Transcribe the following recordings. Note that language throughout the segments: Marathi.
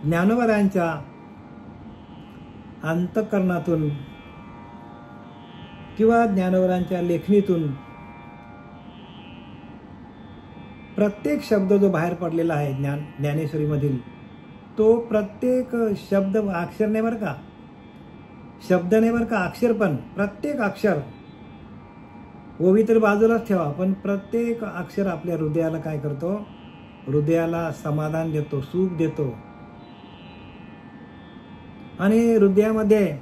ज्ञानोबरांच्या अंतःकरणातून किंवा ज्ञानोबरांच्या लेखणीतून प्रत्येक शब्द जो बाहेर पडलेला आहे ज्ञानेश्वरीमधील, तो प्रत्येक शब्द अक्षर नाही बरं का, शब्द नाही बरं का, अक्षर पण, प्रत्येक अक्षर, ओवी तर बाजूलाच ठेवा, पण प्रत्येक अक्षर आपल्या हृदयाला काय करतो, हृदयाला समाधान देतो, सुख देतो आणि हृदयामध्ये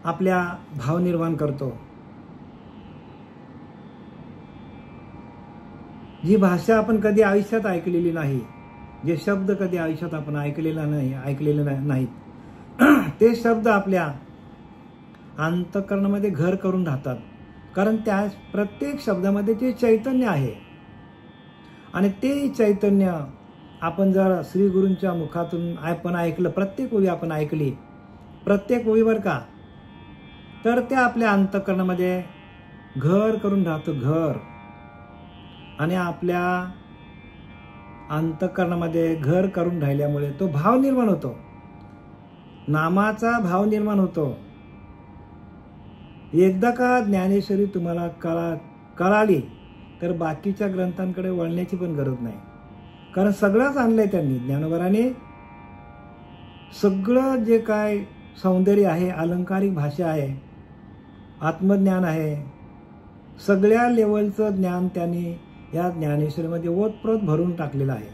आपल्या भाव निर्माण करतो. जी भाषा आपण कधी आयुष्यात ऐकलेली नाही, जे शब्द कधी आयुष्यात आपण ऐकलेले नाहीत, ते शब्द आपल्या अंतःकरणामध्ये घर करून राहतात. कारण त्या प्रत्येक शब्दामध्ये जे चैतन्य आहे आणि ते चैतन्य आपण जर श्री गुरूंच्या मुखातून आपण ऐकलं, प्रत्येक ओवी आपण ऐकली, प्रत्येक ओवीवर का, तर ते आपल्या अंतःकरणामध्ये घर करून राहतं, घर. आणि आपल्या अंतःकरणामध्ये घर करून राहिल्यामुळे तो भाव निर्माण होतो, नामाचा भाव निर्माण होतो. एकदा का ज्ञानेश्वरी तुम्हाला कळाली तर बाकीच्या ग्रंथांकडे वळण्याची पण गरज नाही. कारण सगळंच आणलंय त्यांनी, ज्ञानोबरांनी सगळं जे काय सौंदर्य आहे, अलंकारिक भाषा आहे, आत्मज्ञान आहे, सगळ्या लेवलचं ज्ञान त्यांनी या ज्ञानेश्वरीमध्ये ओतप्रोत भरून टाकलेलं आहे.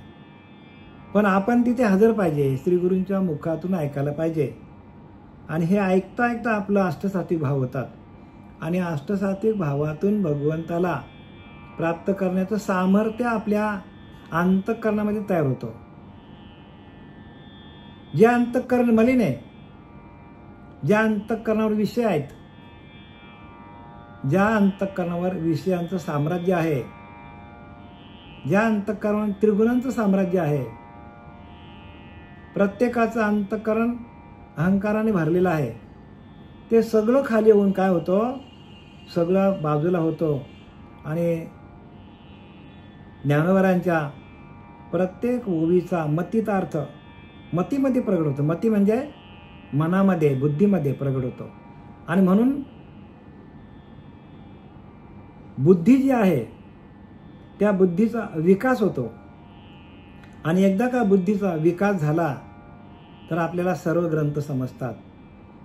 पण आपण तिथे हजर पाहिजे, श्री गुरूंच्या मुखातून ऐकायला पाहिजे. आणि हे ऐकता ऐकता आपलं अष्टसात्विक भाव होतात आणि अष्टसात्विक भावातून भगवंताला प्राप्त करण्याचं सामर्थ्य आपल्या अंतःकरणामध्ये तयार होतं. जे अंतःकरण मलिन आहे, ज्या अंतःकरणावर विषय आहेत, ज्या अंतःकरणावर विषयांचं साम्राज्य आहे, ज्या अंतःकरणावर त्रिगुणांचं साम्राज्य आहे, प्रत्येकाचं अंतःकरण अहंकाराने भरलेलं आहे, ते सगळं खाली होऊन काय होतं, सगळं बाजूला होतं. आणि ज्ञानोबरांच्या प्रत्येक ओवीचा मतीतार्थ मतीमध्ये प्रगट होतो. मती म्हणजे मनामध्ये, बुद्धीमध्ये प्रगट होतो. आणि म्हणून बुद्धी जी आहे त्या बुद्धीचा विकास होतो. आणि एकदा का बुद्धीचा विकास झाला तर आपल्याला सर्व ग्रंथ समजतात.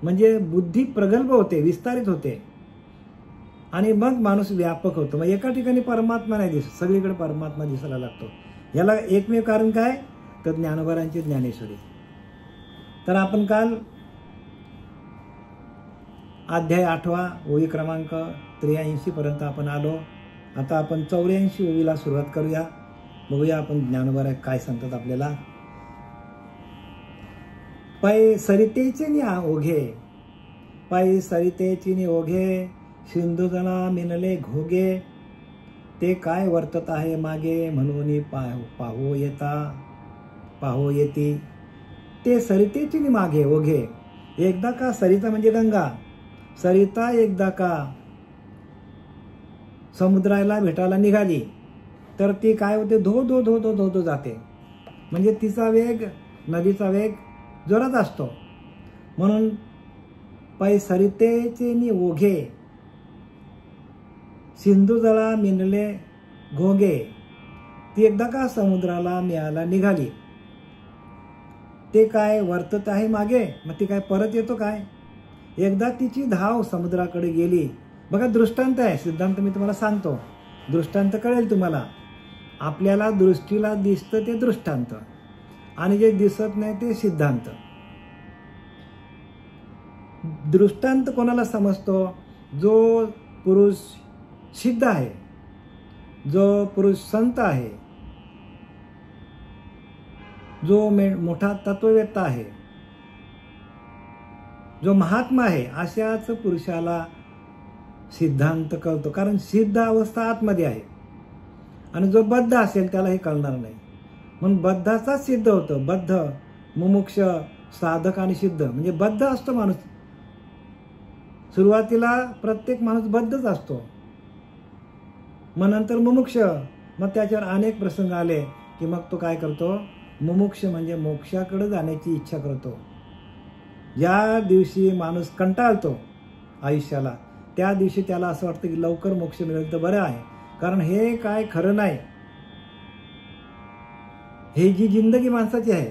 म्हणजे बुद्धी प्रगल्भ होते, विस्तारित होते आणि मग माणूस व्यापक होतो. मग एका ठिकाणी परमात्मा नाही दिसत, सगळीकडे परमात्मा दिसायला लागतो. याला एकमेव कारण काय, तर ज्ञानोबरांची ज्ञानेश्वरी. तर आपण काल अध्याय 8 ओवी क्रमांक 83 पर्यंत आपण आलो. आता आपण 84 ओवीला सुरुवात करूया. बघूया आपण ज्ञानोबा काय सांगतात आपल्याला. पै सरितेची नि ओघे, पै सरितेची नि ओघे, सिंधुजना मिनले घोगे, ते काय वर्तत आहे मागे, म्हणून पाहो येती. ते सरितेची नि मागे ओघे, एकदा का सरिता म्हणजे गंगा, सरिता एकदा का समुद्राला भेटायला निघाली तर ती काय होते, धो धो धो धो धो धो जाते. म्हणजे तिचा वेग, नदीचा वेग जोरात असतो. म्हणून पै सरितेचे नि ओघे, सिंधू जळा मिनले घोगे, ती एकदा का समुद्राला मिळायला निघाली, ते काय वर्तत आहे मागे, मग ती काय परत येतो काय. एकदा तिची धाव समुद्राकडे गेली. बघा दृष्टांत आहे, सिद्धांत मी तुम्हाला सांगतो, दृष्टांत कळेल तुम्हाला. आपल्याला दृष्टीला दिसतं ते दृष्टांत आणि जे दिसत नाही ते सिद्धांत. दृष्टांत कोणाला समजतो, जो पुरुष सिद्ध आहे, जो पुरुष संत आहे, जो मोठा तत्ववेत्ता आहे, जो महात्मा आहे, अशाच पुरुषाला सिद्धांत कळतो. कारण सिद्ध अवस्था आतमध्ये आहे आणि जो बद्ध असेल त्याला हे कळणार नाही. म्हणून बद्धाचाच सिद्ध होतं. बद्ध, मुमुक्ष, साधक आणि सिद्ध म्हणजे बद्ध असतो माणूस. सुरुवातीला प्रत्येक माणूस बद्धच असतो, मग नंतर मुमुक्ष, मग त्याच्यावर अनेक प्रसंग आले की मग तो काय करतो, मुमुक्ष म्हणजे मोक्षाकडे जाण्याची इच्छा करतो. ज्या दिवशी माणूस कंटाळतो आयुष्याला, त्या दिवशी त्याला असं वाटतं की लवकर मोक्ष मिळेल तर बरं आहे, कारण हे काय खरं नाही. हे जी जिंदगी माणसाची आहे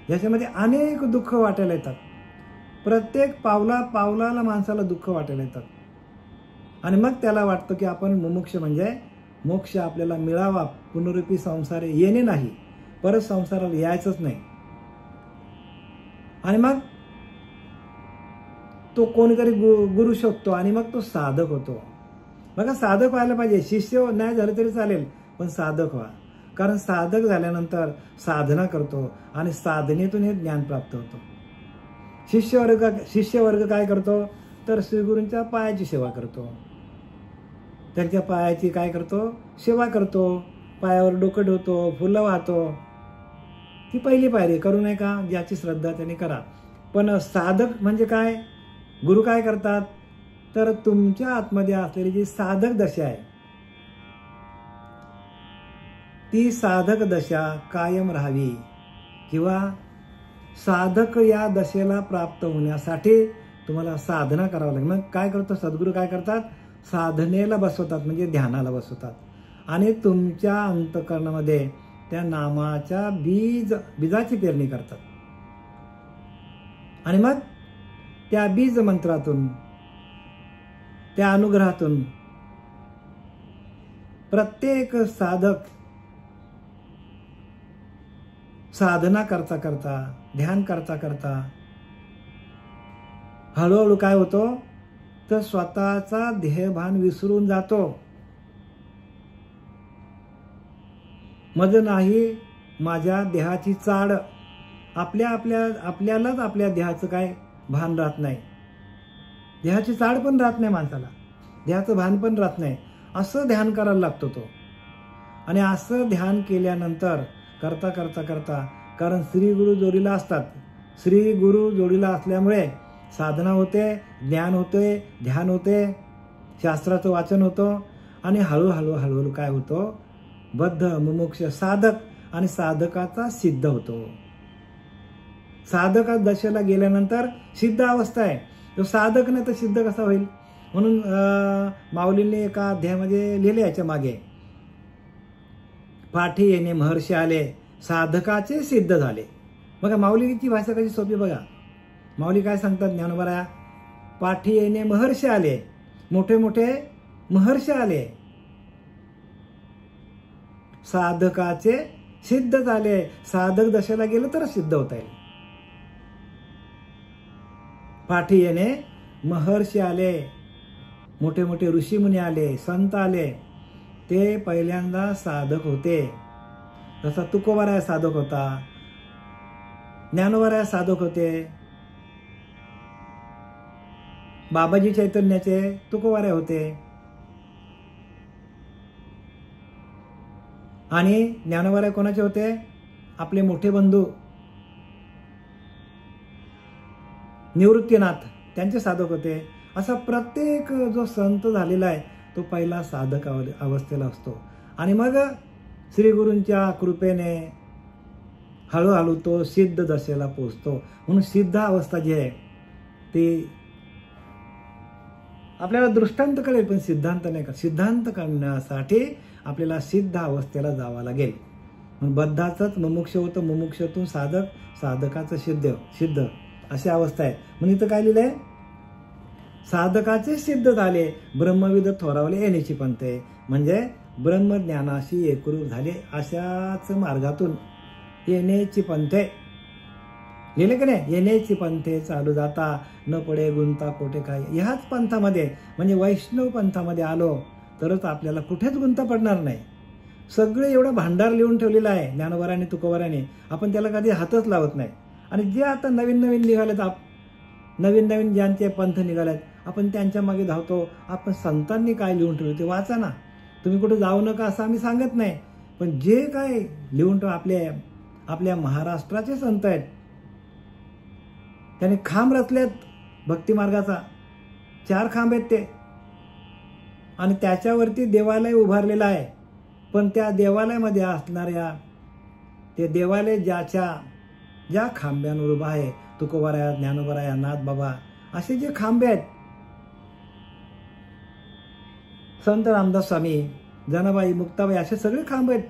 याच्यामध्ये अनेक दुःख वाटायला येतात. प्रत्येक पावलाला माणसाला दुःख वाटायला येतात. आणि मग त्याला वाटतं की आपण मुमुक्ष म्हणजे मोक्ष आपल्याला मिळावा, पुनरुपी संसार येणे नाही, परत संसाराला यायचंच नाही. आणि मग तो कोणीतरी गुरु शोधतो आणि मग तो साधक होतो. बघा, साधक व्हायला पाहिजे. शिष्य नाही झालं तरी चालेल, पण साधक व्हा. कारण साधक झाल्यानंतर साधना करतो आणि साधनेतून हे ज्ञान प्राप्त होतो. शिष्यवर्ग काय करतो तर श्रीगुरूंच्या पायाची सेवा करतो. त्यांच्या पायाची काय करतो, सेवा करतो. पायावर डोकं ठेवतो, फुलं वाहतो. ती पहिली पायरी. करू नये का? ज्याची श्रद्धा त्याने करा. पण साधक म्हणजे काय? गुरु काय करतात तर तुमच्या आतमध्ये असलेली जी साधक दशा आहे ती साधक दशा कायम राहावी, किंवा साधक या दशेला प्राप्त होण्यासाठी तुम्हाला साधना करावं लागेल. मग काय करतो सद्गुरू? काय करतात? साधनेला बसवतात, म्हणजे ध्यानाला बसवतात. आणि तुमच्या अंतःकरणामध्ये त्या नामाच्या बीजाची पेरणी करतात. आणि मग त्या बीज मंत्रातून, त्या अनुग्रहातून प्रत्येक साधक साधना करता करता, ध्यान करता करता हळूहळू काय होतो तर स्वतःचा देहभान विसरून जातो. मज नाही माझ्या देहाची चाड. आपल्यालाच आपल्या देहाचं काय भान राहत नाही. देहाची चाड पण राहत नाही माणसाला, देहाचं भान पण राहत नाही. असं ध्यान करायला लागतो तो. आणि असं ध्यान केल्यानंतर करता करता करता, कारण श्री गुरु जोडीला असतात, श्री गुरु जोडीला असल्यामुळे साधना होते, ज्ञान होते, ध्यान होते, शास्त्राचं वाचन होतं. आणि हळूहळू काय होतं, बद्ध मुमुक्ष साधक आणि साधकाचा सिद्ध होतो. साधका दशेला गेल्यानंतर सिद्ध अवस्था आहे. तो साधक नाही तर सिद्ध कसा होईल? म्हणून माऊलींनी एका अध्यायामध्ये लिहिले याच्या मागे, पाठी येणे महर्षी आले, साधकाचे सिद्ध झाले. बघा माऊलीची भाषा कशी सोपी बघा. माऊली काय सांगतात ज्ञानोबा? पाठी येणे महर्षी आले, मोठे मोठे महर्षी आले, साधकाचे सिद्ध झाले. साधक दशेला गेलं तर सिद्ध होता येईल. पाठी येणे महर्षी आले, मोठे मोठे ऋषीमुनी आले, संत आले, ते पहिल्यांदा साधक होते. जसा तुकोबाराय साधक होता, ज्ञानोबाराय साधक होते, बाबाजी चैतन्याचे तुकोबाराय होते. आणि ज्ञानोबाराय कोणाचे होते? आपले मोठे बंधू निवृत्तीनाथ, त्यांचे साधक होते. असा प्रत्येक जो संत झालेला आहे तो पहिला साधक अवस्थेला असतो. आणि मग श्री गुरूंच्या कृपेने हळूहळू तो सिद्ध दशेला पोहोचतो. म्हणून सिद्ध अवस्था जी आहे ती आपल्याला दृष्टांत कळेल, पण सिद्धांत नाही का. सिद्धांत करण्यासाठी आपल्याला सिद्ध अवस्थेला जावं लागेल. म्हणून बद्धाचंच मुमुक्ष होतं, मुमुक्षतून साधक, साधकाचं सिद्ध अशी अवस्था आहे. म्हणून इथं काय लिहिलंय? साधकाचे सिद्ध झाले, ब्रह्मविद थोरावले येण्याची पंथे. म्हणजे ब्रह्मज्ञानाशी एकरूप झाले, अशाच मार्गातून येण्याची पंथे लिहिले की नाही? येण्याची पंथे चालू जाता, न पडे गुंता कोठे काय. ह्याच पंथामध्ये म्हणजे वैष्णव पंथामध्ये आलो तरच आपल्याला कुठेच गुंता पडणार नाही. सगळे एवढं भांडार लिहून ठेवलेलं आहे ज्ञानोबाराने तुकोबाराने, आपण त्याला कधी हातच लावत नाही. आणि जे आता नवीन निघालेत, नवीन ज्यांचे पंथ निघालेत, आपण त्यांच्या मागे धावतो. आपण संतांनी काय लिहून ठेवलं ते वाचा ना. तुम्ही कुठे जाऊ नका असं आम्ही सांगत नाही, पण जे काय लिहून ठेव आपल्या महाराष्ट्राचे संत आहेत, त्याने खांब रचलेत भक्ती मार्गाचा. 4 खांब आहेत ते. आणि त्याच्यावरती देवालय उभारलेला आहे. पण त्या देवालयामध्ये असणाऱ्या ते देवालय ज्या खांब्यांवर उभा आहे, तुकोबाराया, ज्ञानोबाराया, नाथ बाबा, असे जे खांबे आहेत, संत रामदास स्वामी, जनाबाई, मुक्ताबाई, असे सगळे खांब आहेत.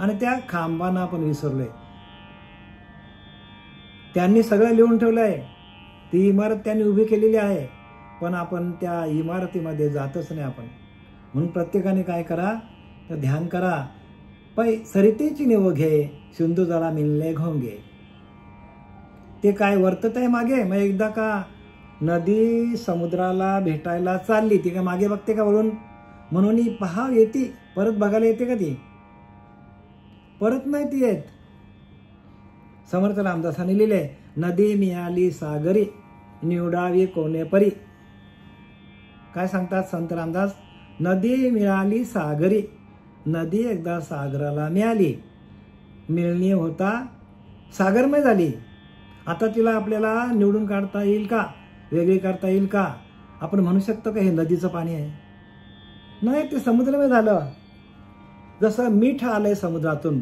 आणि त्या खांबांना आपण विसरलोय. त्यांनी सगळं लिहून ठेवलंय. ती इमारत त्यांनी उभी केलेली आहे, पण आपण त्या इमारतीमध्ये जातच नाही आपण. म्हणून प्रत्येकाने काय करा, तर ध्यान करा. पै सरितेची निव घे, सिंधू जळा मिळले घोंगे. ते काय वर्तत आहे मागे. मग एकदा का नदी समुद्राला भेटायला चालली, ती काय मागे बघते का वळून? म्हणून ही पहा येते, परत बघायला येते का ती? परत नाही ती येत. समर्थ रामदासांनी लिहिले, नदी मिळाली सागरी, निवडावी कोणे परी. काय सांगतात संत रामदास? नदी मिळाली सागरी. नदी एकदा सागराला मिळाली, मिळणी होता सागरमय झाली. आता तिला आपल्याला निवडून काढता येईल का? वेगळी करता येईल का? आपण म्हणू शकतो का हे नदीचं पाणी आहे? नाही, ते समुद्रमय झालं. जसं मीठ आलंय समुद्रातून,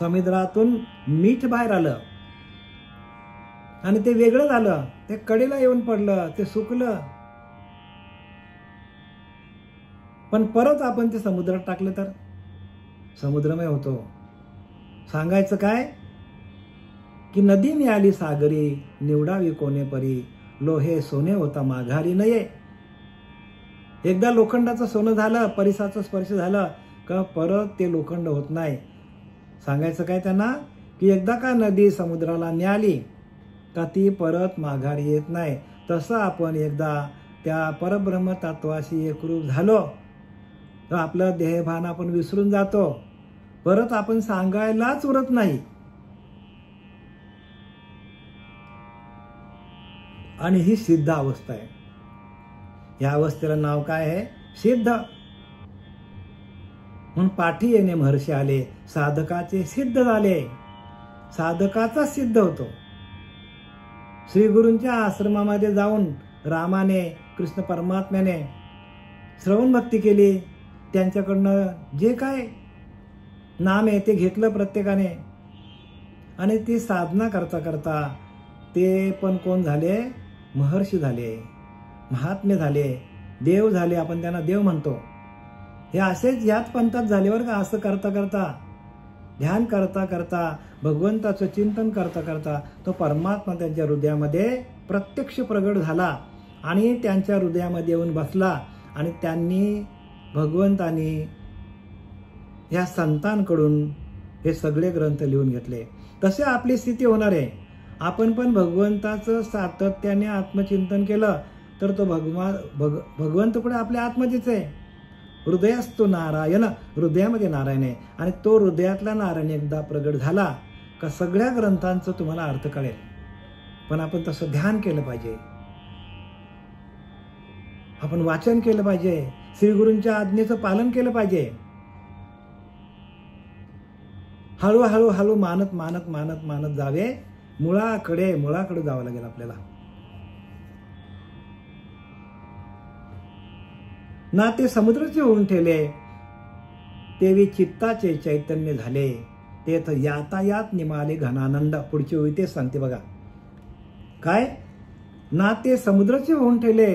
समुद्रातून मीठ बाहेर आलं आणि ते वेगळं झालं, ते कडेला येऊन पडलं, ते सुकलं. पण परत आपण ते समुद्रात टाकलं तर समुद्रमय होतो. सांगायचं काय की नदी मिळाली सागरी, निवडावी कोणे परी, लोहे सोने होता माघारी नये. एकदा लोखंडाचं सोनं झालं, परिसाचं स्पर्श झालं का परत ते लोखंड होत नाही. सांगायचं काय त्यांना की एकदा का नदी समुद्राला मिळाली का ती परत माघारी येत नाही. तसं आपण एकदा त्या परब्रह्म तत्वाशी एकरूप झालो तर आपलं देहभान आपण विसरून जातो. परत आपण सांगायलाच उरत नाही. आणि ही सिद्ध अवस्था आहे. या अवस्थेला नाव काय आहे? सिद्ध. म्हणून पाठी येणे महर्षी आले, साधकाचे सिद्ध झाले. साधकाचा सिद्ध होतो. श्री गुरूंच्या आश्रमामध्ये जाऊन रामाने, कृष्ण परमात्म्याने श्रवण भक्ती केली. त्यांच्याकडनं जे काय नाम आहे ते घेतलं प्रत्येकाने. आणि ती साधना करता करता ते पण कोण झाले? महर्षी झाले, महात्मे झाले, देव झाले. आपण त्यांना देव म्हणतो. हे असेच याच पंथात झाले बरं का. असं करता करता, ध्यान करता करता, भगवंताचं चिंतन करता करता तो परमात्मा त्यांच्या हृदयामध्ये प्रत्यक्ष प्रगट झाला आणि त्यांच्या हृदयामध्ये येऊन बसला. आणि त्यांनी, भगवंतांनी या संतांकडून हे सगळे ग्रंथ लिहून घेतले. तसे आपली स्थिती होणार आहे. आपण पण भगवंताचं सातत्याने आत्मचिंतन केलं तर तो भगवंत पुढे आपल्या आत्मजेच आहे. हृदयास्तो नारायण, हृदयामध्ये नारायण आहे. आणि तो हृदयातला नारायण एकदा प्रगट झाला का सगळ्या ग्रंथांचं तुम्हाला अर्थ कळेल. पण आपण तसं ध्यान केलं पाहिजे, आपण वाचन केलं पाहिजे, श्रीगुरूंच्या आज्ञेचं पालन केलं पाहिजे. हळूहळू हळू मानत मानत मानत मानत जावे. मुळाकडे जावं लागेल आपल्याला. ना ते समुद्राचे होऊन ठेले, तेवी चित्ताचे चैतन्य झाले. तेथ यातायात निमाले घनानंद. पुढची ओळी तेच सांगते बघा. काय? ना ते समुद्राचे होऊन ठेले,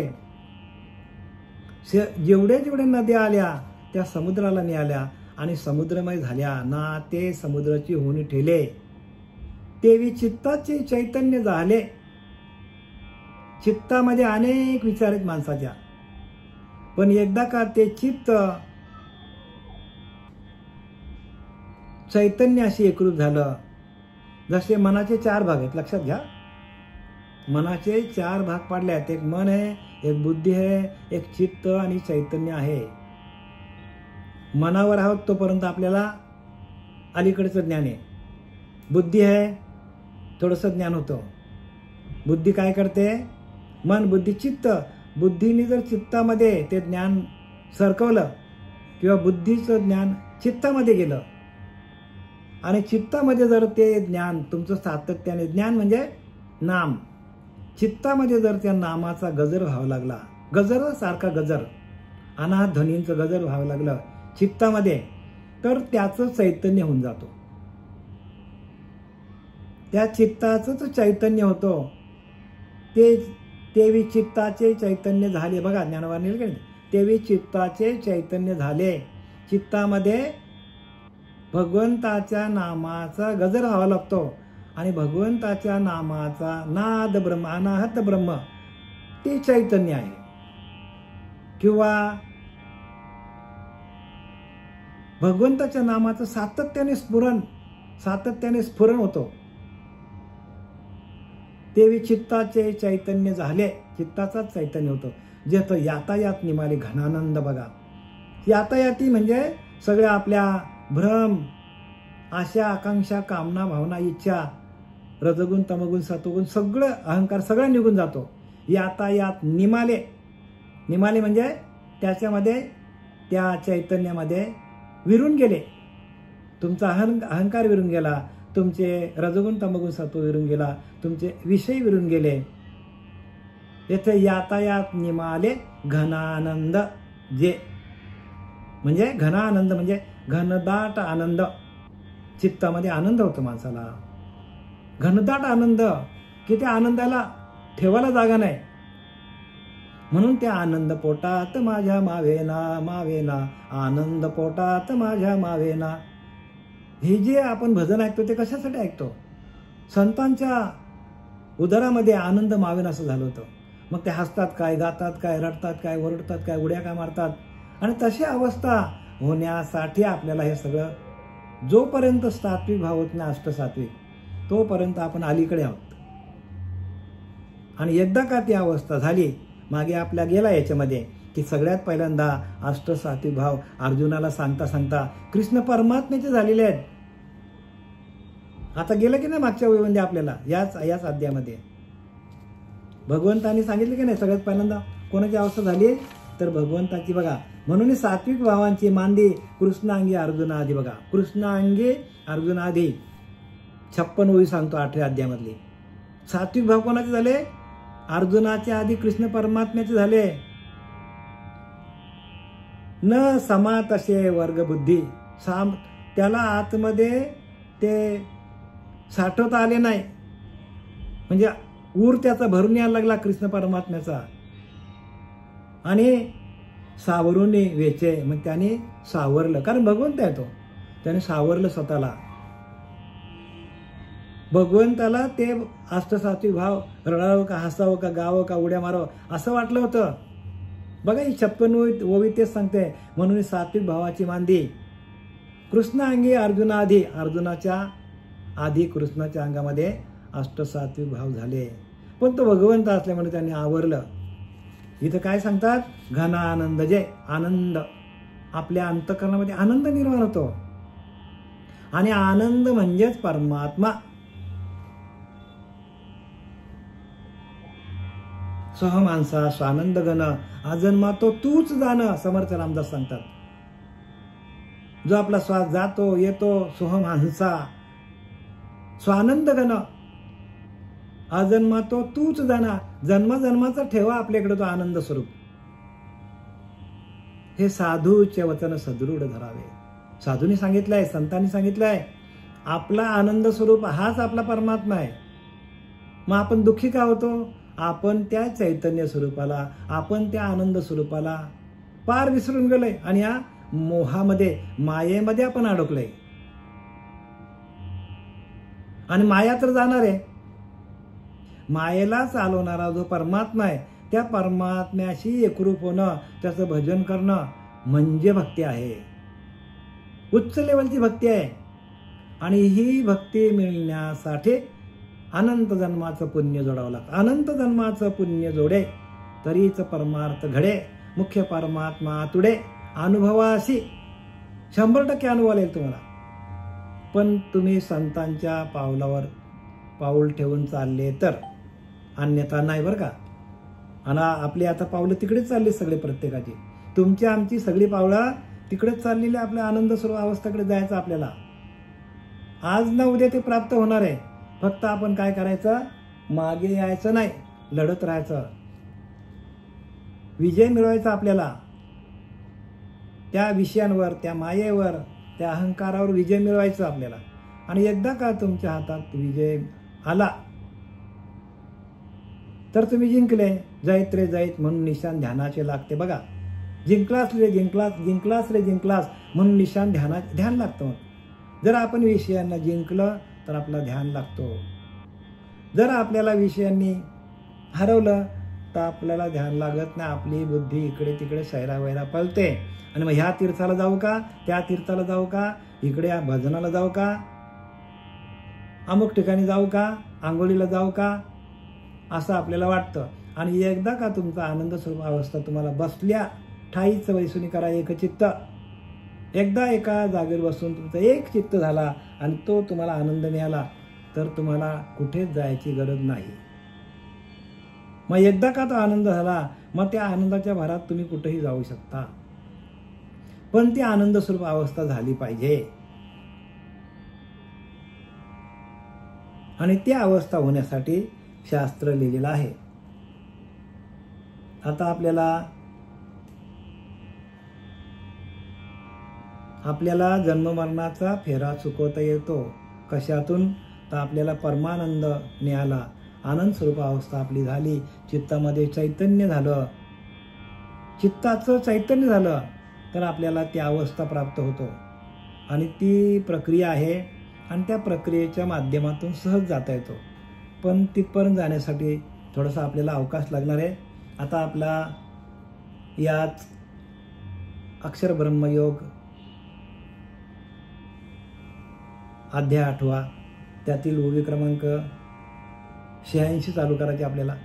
जेवढे जेवढे नद्या आल्या त्या समुद्राला मिळाल्या आणि समुद्रमय झाल्या. ना ते समुद्राची होऊन ठेले, तेवी चित्ताचे चैतन्य झाले. चित्तामध्ये अनेक विचार आहेत माणसाच्या. पण एकदा का ते चित्त चैतन्याशी एकरूप झालं. जसे मनाचे 4 भाग आहेत, लक्षात घ्या. मनाचे 4 भाग पाडले आहेत. एक मन आहे, एक बुद्धी आहे, एक चित्त आणि चैतन्य आहे. मनावर आहोत तोपर्यंत आपल्याला अलीकडचं ज्ञान आहे. बुद्धी आहे, थोडंसं ज्ञान होतं. बुद्धी काय करते? मन, बुद्धी, चित्त. बुद्धीने जर चित्तामध्ये ते ज्ञान सरकवलं किंवा बुद्धीचं ज्ञान चित्तामध्ये गेलं आणि चित्तामध्ये जर ते ज्ञान तुमचं सातत्याने, ज्ञान म्हणजे नाम, चित्तामध्ये जर त्या नामाचा गजर व्हावा लागला, गजर सारखा गजर, अनाथ ध्वनींचं गजर व्हावं लागलं चित्तामध्ये, तर त्याचं चैतन्य होऊन जातो. त्या चित्ताचं चैतन्य होतो. तेवी चित्ताचे चैतन्य झाले. बघा ज्ञानवाणी का तेवी चित्ताचे चैतन्य झाले. चित्तामध्ये भगवंताच्या नामाचा गजर व्हावा लागतो आणि भगवंताच्या नामाचा नाद ब्रह्म अनाहत ब्रह्म ते चैतन्य आहे. किंवा भगवंताच्या नामाचं सातत्याने स्फुरण होतो. तेवी चित्ताचे चैतन्य झाले. चित्ताचाच चैतन्य होतं. जे तर यातायात निमाले घनानंद. बघा यातायाती म्हणजे सगळ्या आपल्या भ्रम, आशा, आकांक्षा, कामना, भावना, इच्छा, रजगुण, तमगुण, सत्वगुण सगळं अहंकार सगळं निघून जातो. यातायात निमाले. निमाले म्हणजे त्याच्यामध्ये त्या चैतन्यामध्ये विरून गेले. तुमचा अहंकार विरून गेला, तुमचे रजगुण, तमगुण, सत्व विरून गेला, तुमचे विषय विरून गेले. येथे यातायात निमाले घनानंद. जे म्हणजे घनानंद म्हणजे घनदाट आनंद. चित्तामध्ये आनंद होतो माणसाला, घनदाट आनंद की त्या आनंदाला ठेवायला जागा नाही. म्हणून त्या आनंद पोटात माझ्या मावेना मावेना, आनंद पोटात माझ्या मावेना. हे जे आपण भजन ऐकतो ते कशासाठी ऐकतो? संतांच्या उदरामध्ये आनंद मावेना असं झालं होतं. मग ते हसतात काय, गातात काय, रडतात काय, ओरडतात काय, उड्या काय मारतात. आणि तशी अवस्था होण्यासाठी आपल्याला हे सगळं, जोपर्यंत सात्विक भाव होत नाही अष्टसात्विक, तोपर्यंत आपण अलीकडे आहोत. आणि एकदा का ती अवस्था झाली, मागे आपल्या गेला याच्यामध्ये की सगळ्यात पहिल्यांदा अष्टसात्विक भाव अर्जुनाला सांगता सांगता कृष्ण परमात्म्याचे झालेले आहेत. आता गेलं की नाही मागच्या वेळेमध्ये आपल्याला याच अध्यायामध्ये भगवंतांनी सांगितलं की नाही सगळ्यात पहिल्यांदा कोणाची अवस्था झाली तर भगवंताची. बघा म्हणून सात्विक भावांची मांदी कृष्णांगी अर्जुनाआधी. बघा कृष्णांगी अर्जुनाआधी 56 ओळी सांगतो 8व्या अध्यायामधली. सात्विक भाव कोणाचे झाले? अर्जुनाच्या आधी कृष्ण परमात्म्याचे झाले. न समात असे वर्ग बुद्धी. त्याला आतमध्ये ते साठवता आले नाही, म्हणजे ऊर त्याचा भरून यायला लागला कृष्ण परमात्म्याचा. आणि सावरून वेचे, मग त्याने सावरलं, कारण भगवंत आहे तो, त्याने सावरलं स्वतःला. भगवंताला ते अष्टसात्विक भाव रडावं का, हसावं का, गावं का, उड्या मारावं असं वाटलं होतं. बघा ही 56 ओवी तेच सांगते. म्हणून सात्विक भावाची मांदी कृष्णांगी अर्जुनाआधी. अर्जुनाच्या आधी कृष्णाच्या अंगामध्ये अष्टसात्विक भाव झाले, पण तो भगवंत असल्यामुळे त्यांनी आवरलं. इथं काय सांगतात? घन आनंद. जे आनंद आपल्या अंतःकरणामध्ये आनंद निर्माण होतो, आणि आनंद म्हणजेच परमात्मा. सहमानसा स्वानंद गण, आजन्मा तो तूच जाणं. समर्थ रामदास सांगतात, जो आपला श्वास जातो येतो, सोहमानसा स्वानंद गण, आजन्मा तो तूच जाणा. जन्मजन्माचा ठेवा आपल्याकडे तो आनंद स्वरूप. हे साधूचे वचन सदृढ धरावे. साधूंनी सांगितलंय, संतांनी सांगितलंय, आपला आनंद स्वरूप हाच आपला परमात्मा आहे. मग आपण दुःखी का होतो? आपण त्या चैतन्य स्वरूपाला, आपण त्या आनंद स्वरूपाला पार विसरून गेलोय, आणि या मोहामध्ये, मायेमध्ये आपण अडकलोय. आणि माया तर जाणार आहे. मायेला चालवणारा जो परमात्मा आहे, त्या परमात्म्याशी एकरूप होणं, त्याचं भजन करणं म्हणजे भक्ती आहे. उच्च लेवलची भक्ती आहे. आणि ही भक्ती मिळण्यासाठी अनंत जन्माचं पुण्य जोडावं लागतं. अनंत जन्माचं पुण्य जोडे तरीच परमार्थ घडे. मुख्य परमात्मा तुडे अनुभवाशी 100% अनुभव येईल तुम्हाला. पण तुम्ही संतांच्या पावलावर पाऊल ठेवून चालले तर, अन्यथा नाही बरं का. आणि आपली आता पावलं तिकडेच चालली सगळे, प्रत्येकाची, तुमची आमची सगळी पावलं तिकडेच चाललेली. आपल्या आनंद सर्व अवस्थेकडे जायचं आपल्याला. आज ना उद्या ते प्राप्त होणार आहे. फक्त आपण काय करायचं? मागे यायचं नाही, लढत राहायचं. विजय मिळवायचा आपल्याला त्या विषयांवर, त्या मायेवर, त्या अहंकारावर विजय मिळवायचा आपल्याला. आणि एकदा का तुमच्या हातात विजय आला तर तुम्ही जिंकले. जैत रे जैत म्हणून निशाण ध्यानाचे लागते. बघा, जिंकलास रे जिंकलास, जिंकलास रे जिंकलास म्हणून निशाण ध्यान लागतं. जर आपण विषयांना जिंकलं तर आपलं ध्यान लागतो. जर आपल्याला विषयांनी हरवलं तर आपल्याला ध्यान लागत नाही. आपली बुद्धी इकडे तिकडे सैरावैरा पळते. आणि मग ह्या तीर्थाला जाऊ का, त्या तीर्थाला जाऊ का, इकडे भजनाला जाऊ का, अमुक ठिकाणी जाऊ का, आंघोळीला जाऊ का, असं आपल्याला वाटतं. आणि एकदा का तुमचा आनंद स्वरूप अवस्था तुम्हाला बसल्या ठाईच वैसुनी करा एकचित्त. एकदा एका जागेवर बसून तुमचा एक चित्त झाला आणि तो तुम्हाला आनंद मिळाला तर तुम्हाला कुठेच जायची गरज नाही. मग एकदा का तो आनंद झाला मग त्या आनंदाच्या भरात तुम्ही कुठेही जाऊ शकता. पण ती आनंद स्वरूप अवस्था झाली पाहिजे. आणि ती अवस्था होण्यासाठी शास्त्र लिहिलेलं आहे. आता आपल्याला जन्ममरणाचा फेरा चुकवता येतो. कशातून? तर आपल्याला परमानंद मिळाला, आनंद स्वरूप अवस्था आपली झाली, चित्तामध्ये चैतन्य झालं, चित्ताचं चैतन्य झालं तर आपल्याला ती अवस्था प्राप्त होतो. आणि ती प्रक्रिया आहे आणि त्या प्रक्रियेच्या माध्यमातून सहज जाता येतो. पण तिथपर्यंत जाण्यासाठी थोडासा आपल्याला अवकाश लागणार आहे. आता आपला याच अक्षर ब्रह्मयोग अध्याय 8 त्यातील ओवी क्रमांक 86 चालू करायचे आपल्याला.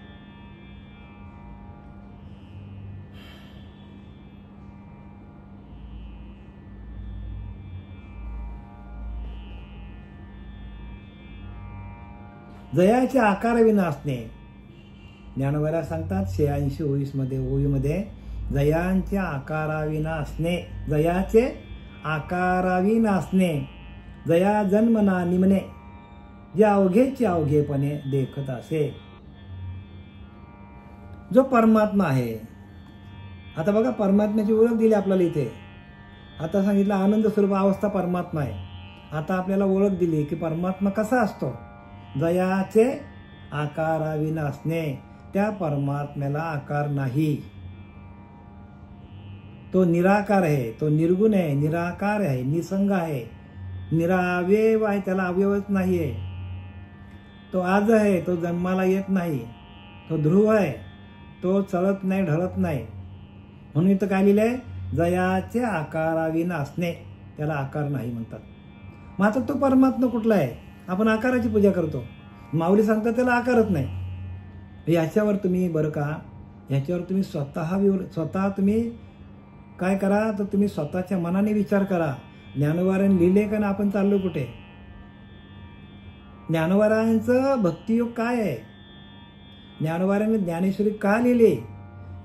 जयाचे आकारविना असणे. ज्ञानोबा सांगतात 86 ओवीमध्ये जयांचे आकाराविना असणे, जयाचे आकाराविना असणे, जया जन्मना निमणे, जे अवघेचे अवघेपणे देखत असे. जो परमात्मा आहे, आता बघा परमात्म्याची ओळख दिली आपल्याला इथे. आता सांगितलं आनंद स्वरूप अवस्था परमात्मा आहे. आता आपल्याला ओळख दिली की परमात्मा कसा असतो. जयाचे आकाराविना असणे, त्या परमात्म्याला आकार नाही. तो निराकार आहे, तो निर्गुण आहे, निराकार आहे, निसंग आहे, निरावयव आहे, त्याला अवयवच नाहीये. तो आज आहे, तो जन्माला येत नाही, तो ध्रुव आहे, तो चलत नाही, ढळत नाही. म्हणून इथं काय लिहिलंय? जयाचे आकाराविना असणे, त्याला आकार नाही म्हणतात. मग आता तो परमात्मा कुठला आहे? आपण आकाराची पूजा करतो. माऊली सांगतात त्याला आकारच नाही. याच्यावर तुम्ही बरं का, याच्यावर तुम्ही स्वतः तुम्ही काय करा, तर तुम्ही स्वतःच्या मनाने विचार करा. ज्ञानोबारांनी लिहिले का ना आपण चाललो कुठे? ज्ञानोबारांचं भक्तियोग काय आहे? ज्ञानोबारांनी ज्ञानेश्वरी का लिहिली?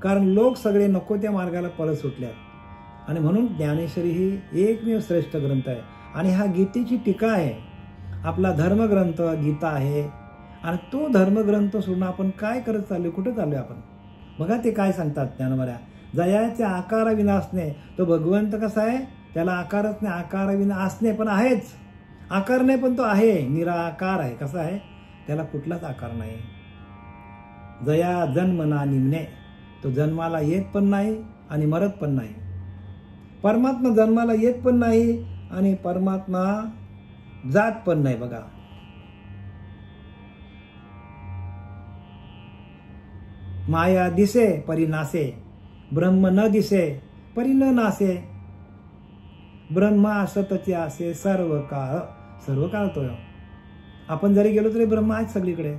कारण लोक सगळे नको त्या मार्गाला पळत सुटल्यात. आणि म्हणून ज्ञानेश्वरी ही एकमेव श्रेष्ठ ग्रंथ आहे. आणि हा गीतेची टीका आहे. आपला धर्मग्रंथ गीता आहे. आणि तो धर्मग्रंथ सोडून आपण काय करत चाललोय, कुठे चाललोय आपण? बघा ते काय सांगतात ज्ञानोबा. जयाच्या आकाराविना असणे, तो भगवंत कसा आहे? त्याला आकारच नाही, आकाराविना असणे पण आहेच. आकार नाही पण तो आहे, निराकार आहे. कसा आहे? त्याला कुठलाच आकार नाही. जया जन्मना निमणे, तो जन्माला येत पण नाही आणि मरत पण नाही. परमात्मा जन्माला येत पण नाही आणि परमात्मा जात पण नाही. बघा माया दिसे परी नासे, ब्रह्म न दिसे परी न नासे. ब्रह्म असतचे असे सर्व काळ तो. आपण जरी गेलो तरी ब्रह्म आहे सगळीकडे.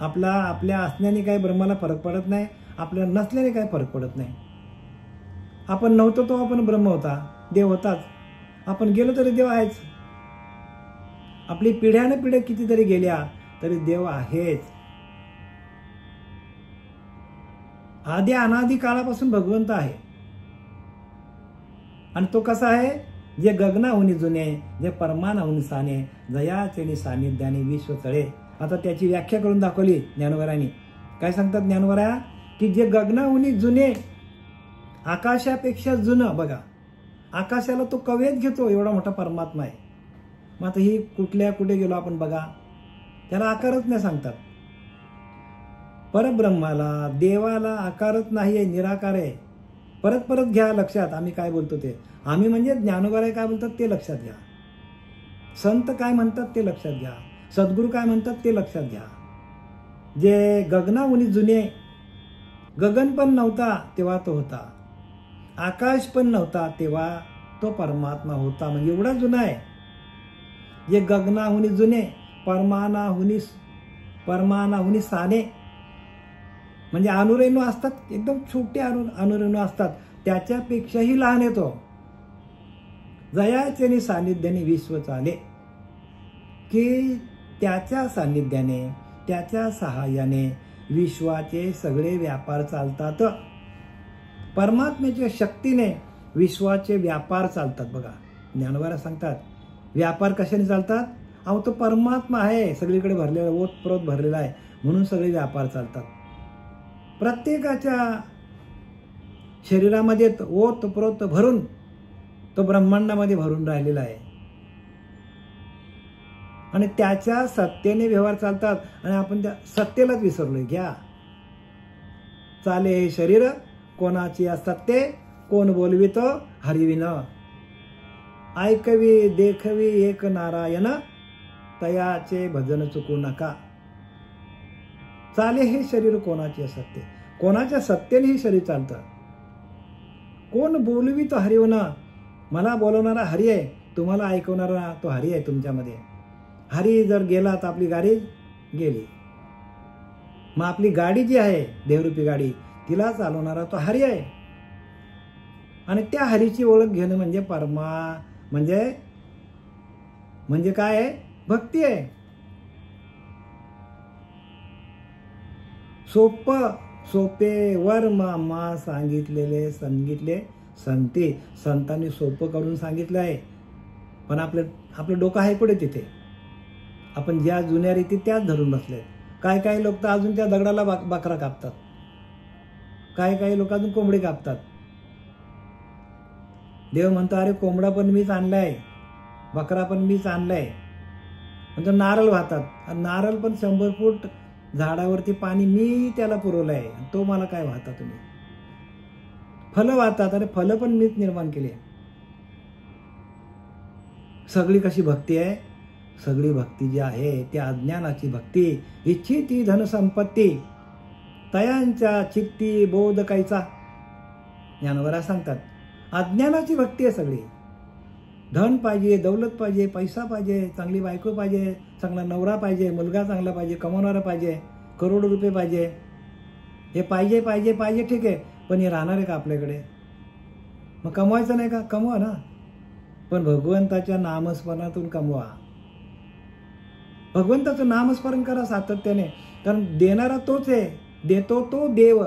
आपल्या असण्याने काही ब्रह्माला फरक पडत नाही, आपल्या नसल्याने काही फरक पडत नाही. आपण नव्हतो तो आपण ब्रह्म होता, देव होताच. आपण गेलो तरी देव आहेच. आपली पिढ्याने पिढ्या कितीतरी गेल्या तरी देव आहेच. आधी अनादी काळापासून भगवंत आहे. आणि तो कसा आहे? जे गगनाहुनी जुने, जे परमानाहुनी साने, जयाचे सानिध्याने विश्व चळे. आता त्याची व्याख्या करून दाखवली ज्ञानोबारांनी. काय सांगतात ज्ञानोबा? की जे गगनाहुनी जुने, आकाशापेक्षा जुनं. बघा आकाशाला तो कवेत घेतो, एवढा मोठा परमात्मा आहे. मग आता ही कुठे गेलो आपण बघा, त्याला आकारच नाही सांगतात. परब्रह्माला, देवाला आकारच नाही आहे, निराकार आहे. परत घ्या लक्षात आम्ही काय बोलतो ते. आम्ही म्हणजे ज्ञानोबाराय काय बोलतात ते लक्षात घ्या, संत काय म्हणतात ते लक्षात घ्या, सद्गुरू काय म्हणतात ते लक्षात घ्या. जे गगनाहुनी जुने, गगन पण नव्हता तेव्हा तो होता, आकाश पण नव्हता तेव्हा तो परमात्मा होता. म्हणजे एवढा जुना आहे. जे गगनाहुनी जुने, परमानाहुनी साने, म्हणजे अणुरेणू असतात, एकदम छोटे अणुरेणू असतात, त्याच्यापेक्षाही लहान येतो. जयाचे सानिध्याने विश्व चाले, की त्याच्या सानिध्याने, त्याच्या सहाय्याने विश्वाचे सगळे व्यापार चालतात. परमात्म्याच्या शक्तीने विश्वाचे व्यापार चालतात. बघा ज्ञानोबा सांगतात व्यापार कशाने चालतात. अहो तो परमात्मा आहे, सगळीकडे भरलेला, ओतप्रोत भरलेला आहे, म्हणून सगळे व्यापार चालतात. प्रत्येकाच्या शरीरामध्ये ओतप्रोत भरून तो ब्रह्मांडामध्ये भरून राहिलेला आहे आणि त्याच्या सत्तेने व्यवहार चालतात. आणि आपण त्या सत्तेलाच विसरलोय. घ्या चाले हे शरीर कोणाची असतात ते, कोण बोलवितो हरिविन. ऐकवी देखवी एक नारायण, तयाचे भजन चुकू नका. चाले हे शरीर कोणाचे असतात ते, कोणाच्या सत्तेने हे शरीर चालतं. कोण बोलवितो हरिविन, मला बोलवणारा हरी आहे, तुम्हाला ऐकवणारा तो हरी आहे तुमच्यामध्ये. हरी जर गेला तर आपली गाडी गेली. मग आपली गाडी जी आहे देवरूपी गाडी, तिला चालवणारा तो हरी आहे. आणि त्या हरीची ओळख घेणं म्हणजे म्हणजे काय आहे, भक्ती आहे. सोपे वर मा सांगितले संते, संतांनी सोपं करून सांगितलं आहे. पण आपलं डोकं आहे कुठे तिथे. आपण ज्या जुन्या रीती त्याच धरून बसले. काही लोक तर अजून त्या दगडाला बकरा कापतात, काही लोक अजून कोंबडी कापतात. देव म्हणतो अरे कोंबडा पण मीच आणलाय, बकरा पण मीच आणलाय. म्हणजे नारळ वाहतात, नारळ पण 100 फूट झाडावरती पाणी मी त्याला पुरवलंय, तो मला काय वाहता तुम्ही. फलं वाहतात, अरे फलं पण मीच निर्माण केली. सगळी कशी भक्ती आहे, सगळी भक्ती जी आहे ती अज्ञानाची भक्ती. इच्छिती धनसंपत्ती, तयांच्या चित्ती बोध कायचा. ज्ञानोबा सांगतात अज्ञानाची भक्ती आहे सगळी. धन पाहिजे, दौलत पाहिजे, पैसा पाहिजे, चांगली बायको पाहिजे, चांगला नवरा पाहिजे, मुलगा चांगला पाहिजे, कमवणारा पाहिजे, करोड रुपये पाहिजे. हे पाहिजे ठीक आहे, पण हे राहणार आहे का आपल्याकडे. मग कमवायचं नाही का, कमवा ना, पण भगवंताच्या नामस्मरणातून कमवा. भगवंताचं नामस्मरण करा सातत्याने, कारण देणारा तोच आहे. देतो तो देव,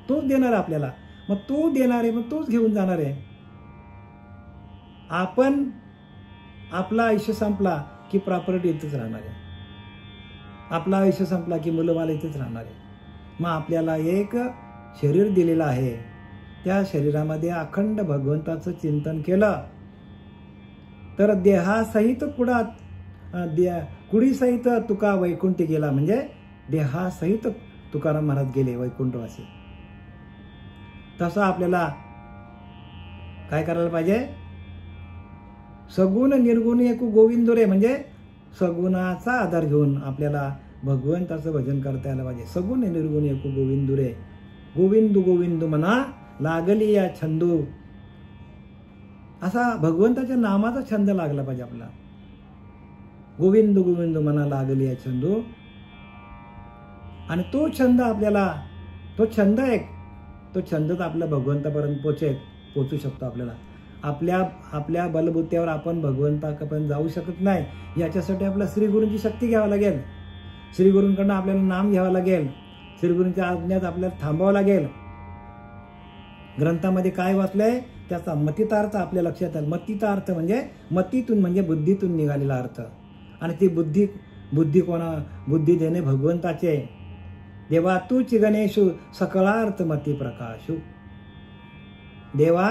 तोच देणार आपल्याला. मग तो देणार आहे, मग तोच घेऊन जाणार आहे. आपण आपला आयुष्य संपला की प्रॉपर्टी इथेच राहणार आहे, आपला आयुष्य संपला की मुलंबाळ इथेच राहणार आहे. मग आपल्याला एक शरीर दिलेलं आहे, त्या शरीरामध्ये अखंड भगवंताचं चिंतन केलं तर देहासहित कुडीसहित तुका वैकुंठी गेला. म्हणजे देहासहित तुकाराम महाराज गेले वैकुंठवासी. तसं आपल्याला काय करायला पाहिजे, सगुण निर्गुण एकू गोविंद रे, म्हणजे सगुणाचा आधार घेऊन आपल्याला भगवंताचं भजन करता यायला पाहिजे. सगुण निर्गुण एकू गोविंद रे, गोविंदू गोविंदू म्हणा लागली या छंदू. असा भगवंताच्या नामाचा छंद लागला पाहिजे आपला. गोविंदू गोविंदू म्हणा लागली या छंदू. आणि तो छंद आपल्याला, तो छंद तर आपल्या भगवंतापर्यंत पोचू शकतो. आपल्याला आपल्या बलबुत्यावर आपण भगवंतापर्यंत जाऊ शकत नाही. याच्यासाठी आपल्याला श्रीगुरूंची शक्ती घ्यावी लागेल, श्रीगुरूंकडनं आपल्याला नाम घ्यावं लागेल, श्रीगुरूंच्या आज्ञात आपल्याला थांबावं लागेल. ग्रंथामध्ये काय वाचलंय त्याचा मतितार्थ आपल्या लक्षात आला. मतितार्थ म्हणजे मतीतून, म्हणजे बुद्धीतून निघालेला अर्थ. आणि ती बुद्धी देणे भगवंताचे. देवा तूच गणेशू सकळार्थ मती प्रकाशू. देवा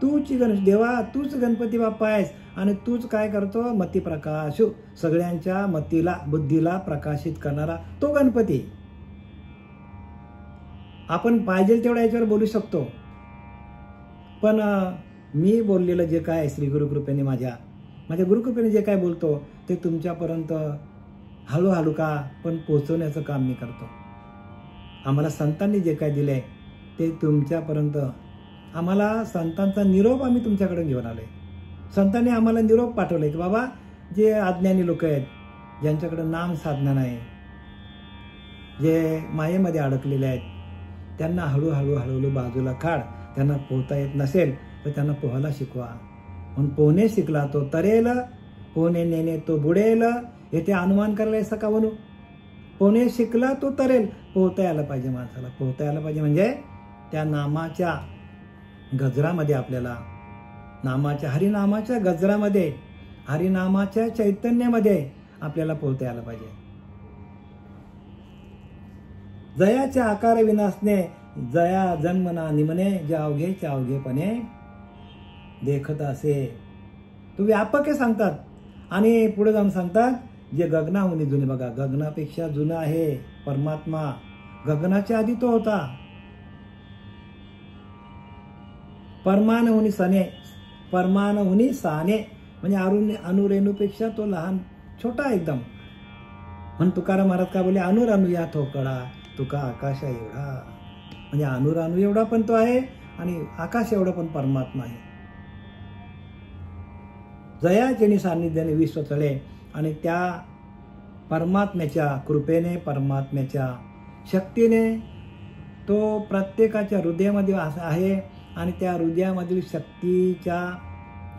तूच गणेश देवा, तूच गणपती बाप्पा आहेस आणि तूच काय करतो, मती प्रकाश, सगळ्यांच्या मतीला बुद्धीला प्रकाशित करणारा तो गणपती. आपण पाहिजे तेवढ्या याच्यावर बोलू शकतो, पण मी बोललेलं जे काय श्री गुरुकृपेने माझ्या गुरुकृपेने जे काय बोलतो ते तुमच्यापर्यंत हळूहळू का पण पोहोचवण्याचं काम मी करतो. आम्हाला संतांनी जे काय दिलंय ते तुमच्यापर्यंत, आम्हाला संतांचा निरोप आम्ही तुमच्याकडे घेऊन आलोय. संतांनी आम्हाला निरोप पाठवले की बाबा, जे अज्ञानी लोक आहेत, ज्यांच्याकडे नाम साधना नाही, जे मायेमध्ये अडकलेले आहेत, त्यांना हळूहळू बाजूला काढ. त्यांना पोहता येत नसेल तर त्यांना पोहायला शिकवा. म्हणून पोहणे शिकला तो तरेल, पोहणे नेणे तो बुडेल. येथे अनुमान करायला असं का म्हणू? पोहणे शिकला तो तरेल. पोहता यायला पाहिजे माणसाला. पोहता यायला पाहिजे म्हणजे त्या नामाच्या गजरामध्ये, आपल्याला नामाच्या हरिनामाच्या गजरामध्ये, हरिनामाच्या चैतन्यामध्ये आपल्याला पोहता यायला पाहिजे. जयाच्या आकार विनाशने, जया जन्मना निमने, जावघेच्या अवघेपणे देखत असे. तो व्यापक आहे सांगतात. आणि पुढे जाऊन सांगतात, जे गगनाहुनी जुने, बघा गगनापेक्षा जुना आहे परमात्मा. गगनाच्या आधी तो होता. परमानहुनी सने, परमानहुनी साने म्हणजे अनुरेणूपेक्षा तो लहान, छोटा एकदम. म्हणून तुकाराम महाराज काय बोले, अनुरानू या थोकडा तुका आकाशा एवढा. म्हणजे अनुरानू एवढा पण तो आहे आणि आकाश एवढा पण परमात्मा आहे. जयाचेनी सान्निध्याने विश्व चळे. आणि त्या परमात्म्याच्या कृपेने, परमात्म्याच्या शक्तीने तो प्रत्येकाच्या हृदयामध्ये आहे. आणि त्या हृदयामधील शक्तीच्या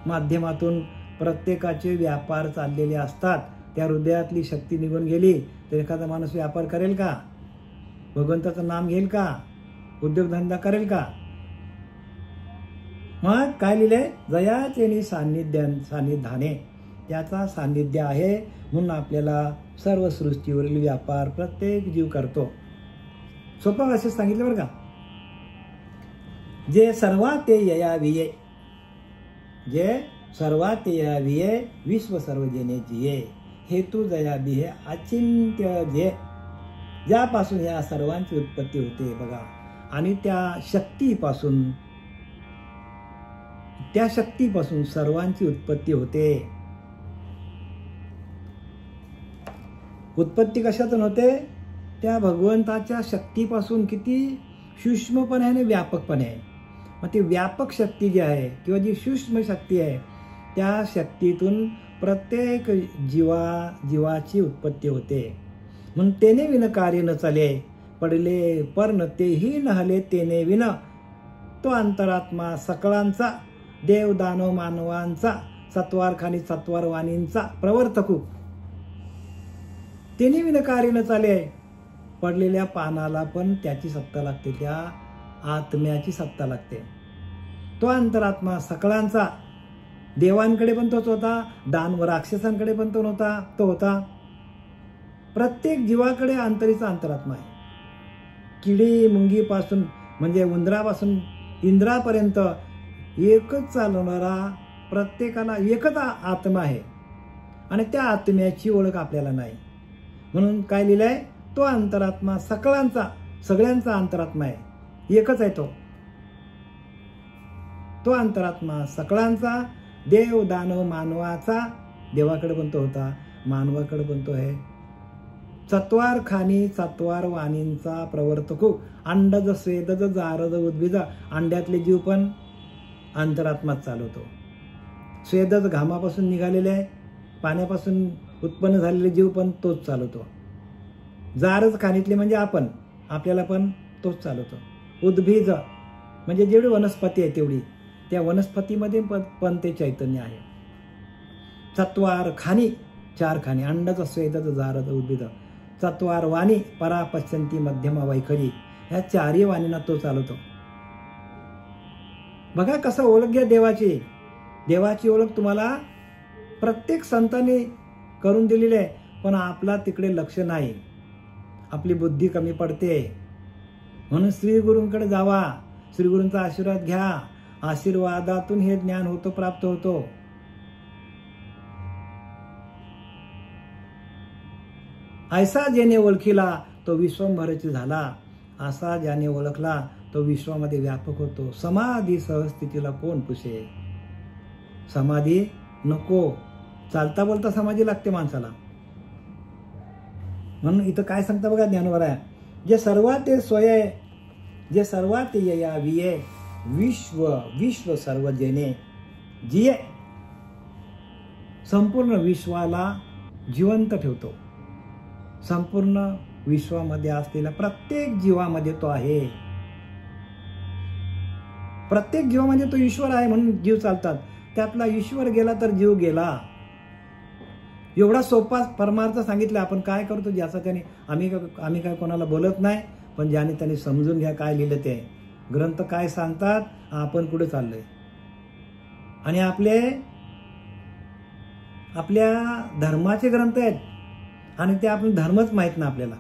माध्यमातून प्रत्येकाचे व्यापार चाललेले असतात. त्या हृदयातली शक्ती निघून गेली तर एखादा माणूस व्यापार करेल का? भगवंताचं नाम घेईल का? उद्योगधंदा करेल का? मग काय लिहिलंय, जयाचेनी सान्निध्याने, त्याचा सान्निध्य आहे म्हणून आपल्याला सर्व सृष्टीवरील व्यापार प्रत्येक जीव करतो. सोपं असं सांगितलं बरं का. जे सर्वात ते ययाविये, जे सर्वात ययाविये, विश्व सर्व जेने जिये, हेतू जयाबी हे अचिंत्य जे, ज्यापासून या सर्वांची उत्पत्ती होते बघा. आणि त्या शक्तीपासून सर्वांची उत्पत्ती होते. उत्पत्ती कशातून होते? त्या भगवंताच्या शक्तीपासून. किती सूक्ष्मपणे आणि व्यापकपणे आहे. मग ती व्यापक शक्ती जी आहे किंवा जी सूक्ष्म शक्ती आहे, त्या शक्तीतून प्रत्येक जीवाची उत्पत्ती होते. म्हणून तेने विन कार्य न चाले, पडले पर न तेही नहले तेने विन. तो अंतरात्मा सकळांचा, देव दानव मानवांचा, सत्वार खानी सत्वार वाणींचा प्रवर्तकू. तेने विन कार्य न चाले, पडलेल्या पानाला पण त्याची सत्ता लागते, त्या आत्म्याची सत्ता लागते. तो अंतरात्मा सकळांचा, देवांकडे पण तोच होता, दानव राक्षसांकडे पण तो होता. प्रत्येक जीवाकडे अंतरीचा अंतरात्मा आहे. किडी मुंगीपासून म्हणजे उंदरापासून इंद्रापर्यंत एकच चालवणारा, प्रत्येकाला एकच आत्मा आहे. आणि त्या आत्म्याची ओळख आपल्याला नाही. म्हणून काय लिहिलंय, तो अंतरात्मा सकळांचा, सगळ्यांचा अंतरात्मा आहे, एकच आहे तो. तो अंतरात्मा सकळांचा, देव दानव मानवाचा, देवाकडे पण तो होता, मानवाकडे पण तो आहे. चत्वार खानी चत्वार वाणींचा प्रवर्तकू. अंडज स्वेदज जारद उद्भिद, अंड्यातले जीव पण अंतरात्मात चालवतो. स्वेदज घामापासून निघालेले आहे, पाण्यापासून उत्पन्न झालेले जीव पण तोच चालवतो. जारज खाणीतले म्हणजे आपण, आपल्याला पण तोच चालवतो. उद्भिज म्हणजे जेवढी वनस्पती आहे तेवढी, त्या वनस्पतीमध्ये पण ते चैतन्य आहे. चत्वार खानी, चार खानी, अंडज स्वेदज जारद उद्भिद. चत्वार वाणी, परा पश्चंती मध्यमा वैखरी, ह्या चारही वाणींना तो चालवतो. बघा कसं ओळख घ्या देवाची. देवाची ओळख तुम्हाला प्रत्येक संतांनी करून दिलेली आहे, पण आपला तिकडे लक्ष नाही, आपली बुद्धी कमी पडते. म्हणून श्री गुरूंकडे जावा, श्री गुरूंचा आशीर्वाद घ्या. आशीर्वादातून हे ज्ञान होतं, प्राप्त होतो. ऐसा ज्याने ओळखिला तो विश्वंभरची झाला, असा ज्याने ओळखला तो विश्वामध्ये व्यापक होतो. समाधी सहस्थितीला कोण पुसे. समाधी नको, चालता बोलता समाधी लागते माणसाला. म्हणून इथं काय सांगता बघा ज्ञानोबा, जे सर्वात स्वय, जे सर्वात या विये विश्व, विश्व सर्व जेने जिये, संपूर्ण विश्वाला जिवंत ठेवतो. संपूर्ण विश्वामध्ये असलेल्या प्रत्येक जीवामध्ये तो आहे. प्रत्येक जीवामध्ये तो ईश्वर आहे म्हणून जीव चालतात. त्यातला ईश्वर गेला तर जीव गेला. एवढा सोपा परमार्थ सांगितला. आपण काय करतो ज्याचा त्याने, आम्ही काय कोणाला बोलत नाही, पण ज्याने त्याने समजून घ्या काय लिहिलं ते. ग्रंथ काय सांगतात, आपण कुठे चाललोय. आणि आपल्या धर्माचे ग्रंथ आहेत आणि ते आपण धर्मच माहीत ना आपल्याला.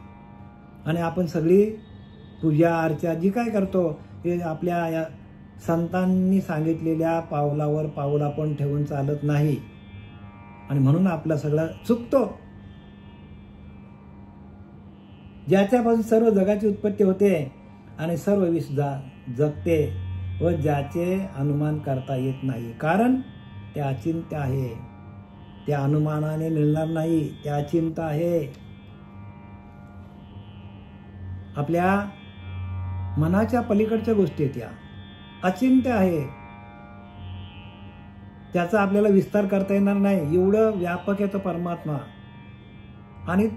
आणि आपण सगळी पूजा अर्चा जी काय करतो ते आपल्या या संतांनी सांगितलेल्या पावलावर पाऊल आपण ठेवून चालत नाही. आणि म्हणून आपलं सगळं चुकतो. ज्याच्यापासून सर्व जगाची उत्पत्ती होते आणि सर्व विश्व जगते व ज्याचे अनुमान करता येत नाही, कारण ते अचिंत्य आहे. त्या अनुमानाने मिळणार नाही, ते अचिंत्य आहे. आपल्या मनाच्या पलीकडच्या गोष्टी आहेत, त्या अचिंत्य आहे. त्याचा आपल्याला विस्तार करता येणार नाही, एवढं व्यापक आहे तो परमात्मा. आणि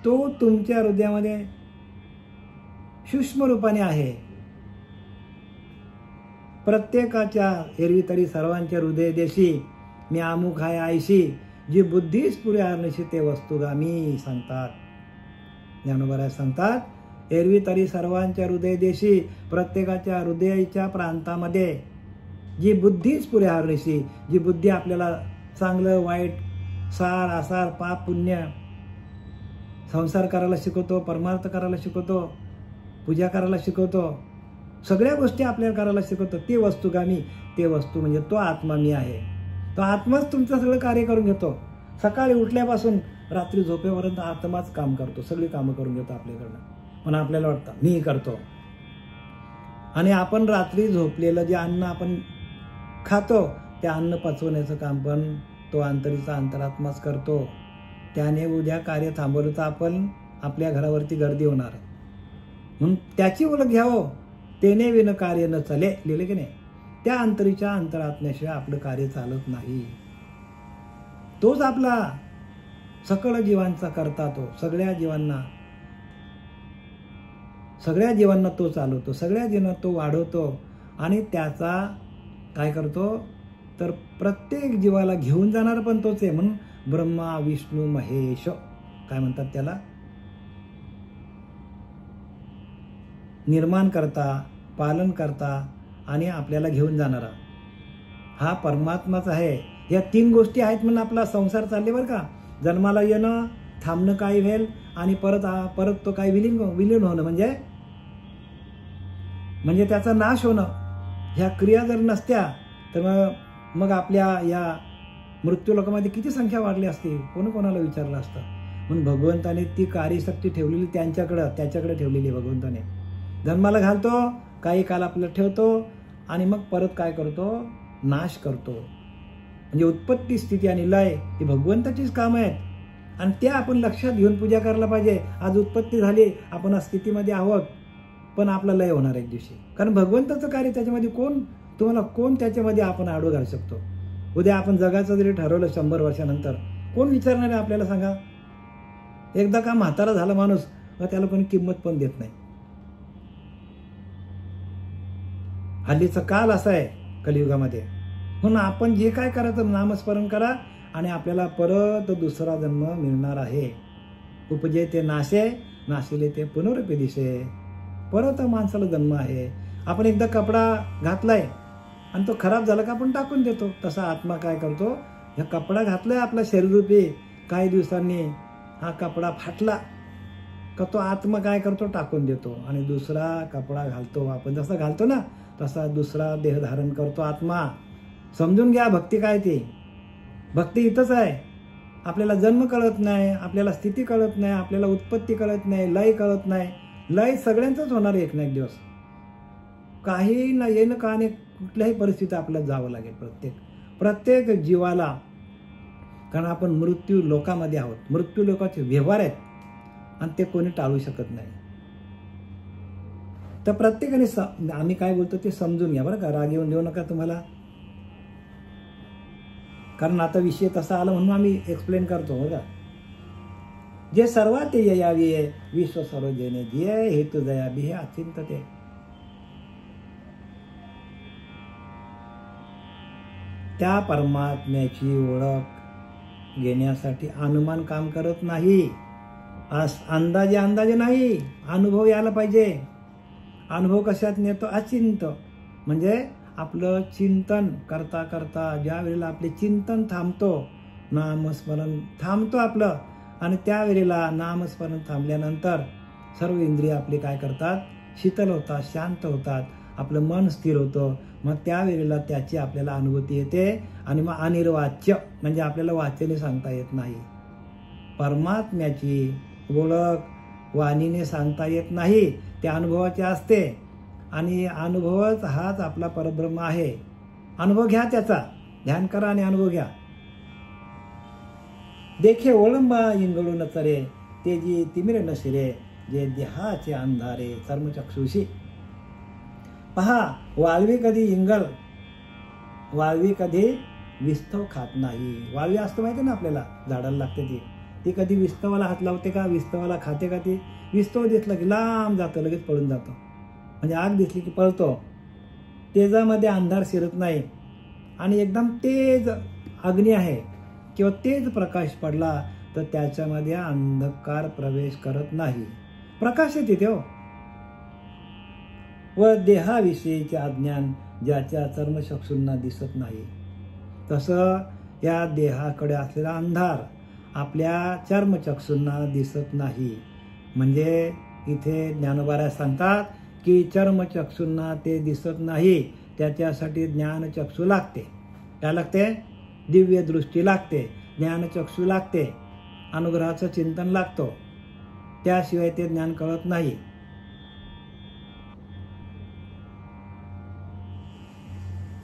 तो तुमच्या हृदयामध्ये सूक्ष्म रूपाने आहे. प्रत्येकाच्या एरवी तरी सर्वांच्या हृदय देशी मी अमुक आहे आयशी, जी बुद्धीच पुरे हरण्याशी ते वस्तुगामी सांगतात. ज्ञानोबा सांगतात, एरवी तरी सर्वांच्या हृदय देशी, प्रत्येकाच्या हृदयाच्या प्रांतामध्ये जी बुद्धीच पुरे हरण्याशी, जी बुद्धी आपल्याला चांगलं वाईट, सार आसार, पाप पुण्य, संसार करायला शिकवतो, परमार्थ करायला शिकवतो, पूजा करायला शिकवतो, सगळ्या गोष्टी आपल्याला करायला शिकवतो. ते वस्तुगामी, ते वस्तू म्हणजे तो आत्मा मी आहे. तो आत्माच तुमचं सगळं कार्य करून घेतो. सकाळी उठल्यापासून रात्री झोपेपर्यंत आत्माच काम करतो, सगळी कामं करून घेतो आपल्याकडनं. पण आपल्याला वाटतं मी करतो. आणि आपण रात्री झोपलेलं जे अन्न आपण खातो, ते अन्न पचवण्याचं काम पण तो अंतरीचा अंतरात्माच करतो. त्याने उद्या कार्य थांबवलं तर आपण आपल्या घरावरती गर्दी होणार. म्हणून त्याची ओळख घ्यावं. तेने विन कार्य न चले, लिहिले की नाही. त्या अंतरीच्या अंतरात्म्याशिवाय आपलं कार्य चालत नाही. तोच आपला सकळ जीवांचा करता, तो सगळ्या जीवांना तो चालवतो, सगळ्या जीवांना तो वाढवतो. आणि त्याचा काय करतो तर प्रत्येक जीवाला घेऊन जाणार पण तोच आहे. म्हणून ब्रह्मा विष्णू महेश काय म्हणतात त्याला, निर्माण करता, पालन करता आणि आपल्याला घेऊन जाणारा हा परमात्माच आहे. या तीन गोष्टी आहेत म्हणून आपला संसार चालले बरं का. जन्माला येणं, थांबणं काय होईल, आणि परत तो काय विलीन होणं, म्हणजे त्याचा नाश होणं. ह्या क्रिया जर नसत्या तर मग आपल्या या मृत्यू लोकांमध्ये किती संख्या वाढली असती, कोणाला विचारलं असतं. म्हणून भगवंताने ती कार्यशक्ती ठेवलेली त्याच्याकडे ठेवलेली. भगवंताने जन्माला घालतो, काही काल आपल्याला ठेवतो आणि मग परत काय करतो, नाश करतो. म्हणजे उत्पत्ती, स्थिती आणि लय ही भगवंताचीच कामं आहेत. आणि त्या आपण लक्षात घेऊन पूजा करायला पाहिजे. आज उत्पत्ती झाली, आपण आज स्थितीमध्ये आहोत, पण आपला लय होणार एक दिवशी. कारण भगवंताचं कार्य त्याच्यामध्ये कोण त्याच्यामध्ये आपण आडवं घालू शकतो. उद्या आपण जगाचं जरी ठरवलं 100 वर्षानंतर, कोण विचारणार आहे आपल्याला सांगा. एकदा का म्हातारा झाला माणूस, त्याला कोणी किंमत पण देत नाही. हल्लीचा काल असा आहे कलियुगामध्ये. म्हणून आपण जे काय करायचं नामस्मरण करा आणि आपल्याला परत दुसरा जन्म मिळणार आहे. उपजे ते नाशे, नाशिले ते पुनरुपी दिसे. परत माणसाला जन्म आहे. आपण एकदा कपडा घातलाय आणि तो खराब झाला का आपण टाकून देतो. तसा आत्मा काय करतो, ह्या कपडा घातलाय आपला शरीररूपी, काही दिवसांनी हा कपडा फाटला का तो आत्मा काय करतो, टाकून देतो आणि दुसरा कपडा घालतो. आपण जसा घालतो ना तसा दुसरा देह धारण करतो आत्मा. समजून घ्या भक्ती काय ते. भक्ती इथंच आहे. आपल्याला जन्म कळत नाही, आपल्याला स्थिती कळत नाही, आपल्याला उत्पत्ती कळत नाही, लय कळत नाही. लय सगळ्यांचंच होणार एक ना एक दिवस. काही ना येणं का नाही, कुठल्याही परिस्थितीत आपल्याला जावं लागेल प्रत्येक जीवाला. कारण आपण मृत्यू लोकामध्ये आहोत. मृत्यू लोकाचे व्यवहार आहेत आणि ते कोणी टाळू शकत नाही. तर प्रत्येकाने आम्ही काय बोलतो ते समजून घ्या बरं का. राग येऊन देऊ नका तुम्हाला. कारण आता विषय तसा आला म्हणून आम्ही एक्सप्लेन करतो बघा. जे सर्वात यावी विश्व सर्व जेणे जे हेतू दया बी हे अचिंत ते. त्या परमात्म्याची ओळख घेण्यासाठी अनुमान काम करत नाही. अंदाजे नाही. अनुभव यायला पाहिजे. अनुभव कशात नेतो? अचिंत. म्हणजे आपलं चिंतन करता करता ज्या वेळेला आपले चिंतन थांबतो, नामस्मरण थांबतो आपलं, आणि त्यावेळेला नामस्मरण थांबल्यानंतर सर्व इंद्रिय आपले काय करतात? शीतल होतात, शांत होतात, आपलं मन स्थिर होतं. मग त्यावेळेला त्याची आपल्याला अनुभूती येते. आणि मग अनिर्वाच्य म्हणजे आपल्याला वाचेने सांगता येत नाही. परमात्म्याची ओळख वाणीने सांगता येत नाही, त्या अनुभवाचे असते. आणि अनुभवच हाच आपला परब्रह्म आहे. अनुभव घ्या त्याचा. ध्यान करा आणि अनुभव घ्या. देखे ओळंबा इंगळून चरे ते जी तिमिर नशिरे जे देहाचे अंधारे चर्मचक्षुषी. पहा, वाळवी कधी इंगल, वाळवी कधी विस्तव खात नाही. वाळवी असतं माहिती ना आपल्याला, झाडाला लागते ती कधी विस्तवाला हात लावते का? विस्तवाला खाते का? ती विस्तव दिसलं की लांब जातं, लगेच पळून जातं. म्हणजे आग दिसली की पळतो. तेजामध्ये अंधार शिरत नाही. आणि एकदम तेज अग्नी आहे किंवा तेज प्रकाश पडला तर त्याच्यामध्ये अंधकार प्रवेश करत नाही. प्रकाश येते तो. व देहाविषयीचे अज्ञान ज्याच्या चर्मचक्षूंना दिसत नाही, तसं या देहाकडे असलेला अंधार आपल्या चर्मचक्षूंना दिसत नाही. म्हणजे इथे ज्ञानोबाराय सांगतात की चर्मचक्षूंना ते दिसत नाही, त्याच्यासाठी ज्ञानचक्षू लागते. काय लागते? दिव्य दृष्टी लागते, ज्ञानचक्षू लागते, अनुग्रहाचं चिंतन लागतो. त्याशिवाय ते ज्ञान कळत नाही.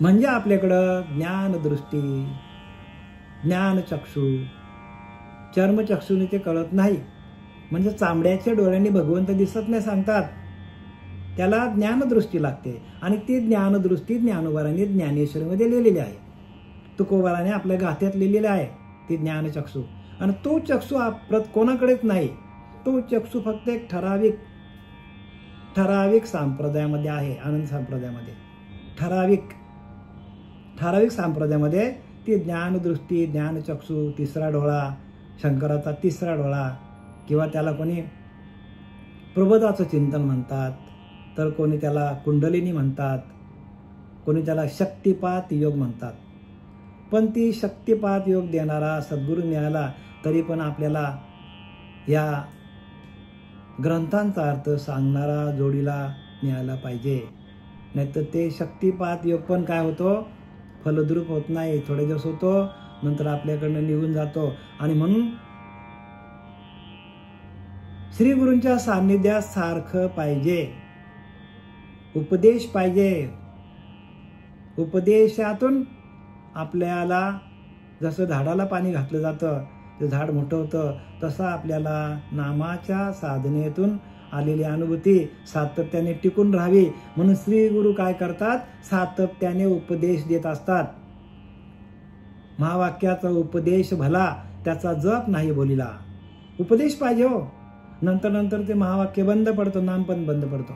म्हणजे आपल्याकडं ज्ञानदृष्टी, ज्ञानचक्षू, चर्मचक्षूने ते कळत नाही. म्हणजे चांबड्याच्या डोळ्यांनी भगवंत दिसत नाही सांगतात. त्याला ज्ञानदृष्टी लागते. आणि ती ज्ञानदृष्टी ज्ञानोबाराने ज्ञानेश्वरीमध्ये लिहिलेली आहे. तुकोबाराने आपल्या गाथ्यात लिहिलेला आहे ती ज्ञानचक्षू. आणि तो चक्षू कोणाकडेच नाही. तो चक्षू फक्त एक ठराविक संप्रदायामध्ये आहे. आनंद संप्रदायामध्ये ठराविक संप्रदायामध्ये ती ज्ञानदृष्टी, ज्ञानचक्षू, तिसरा डोळा, शंकराचा तिसरा डोळा, किंवा त्याला कोणी प्रबोधाचं चिंतन म्हणतात, तर कोणी त्याला कुंडलिनी म्हणतात, कोणी त्याला शक्तिपात योग म्हणतात. पण ती शक्तिपात योग देणारा सद्गुरू मिळाला तरी पण आपल्याला या ग्रंथांचा अर्थ सांगणारा जोडीला मिळाला पाहिजे. नाहीतर ते शक्तिपात योग पण काय होतो? फलद्रूप होत नाही. थोडे दिवस होतो, नंतर आपल्याकडनं निघून जातो. आणि म्हणून श्री गुरूंच्या सान्निध्यात सारखं पाहिजे. उपदेश पाहिजे. उपदेशातून आपल्याला जसं झाडाला पाणी घातलं जातं, ते झाड मोठं होतं, तसं आपल्याला नामाच्या साधनेतून आलेली अनुभूती सातत्याने टिकून राहावी. म्हणून श्री गुरु काय करतात? सातत्याने उपदेश देत असतात. महावाक्याचा उपदेश भला, त्याचा जप नाही बोलिला. उपदेश पाहिजे हो. नंतर ते महावाक्य बंद पडतं, नाम पण बंद पडतं.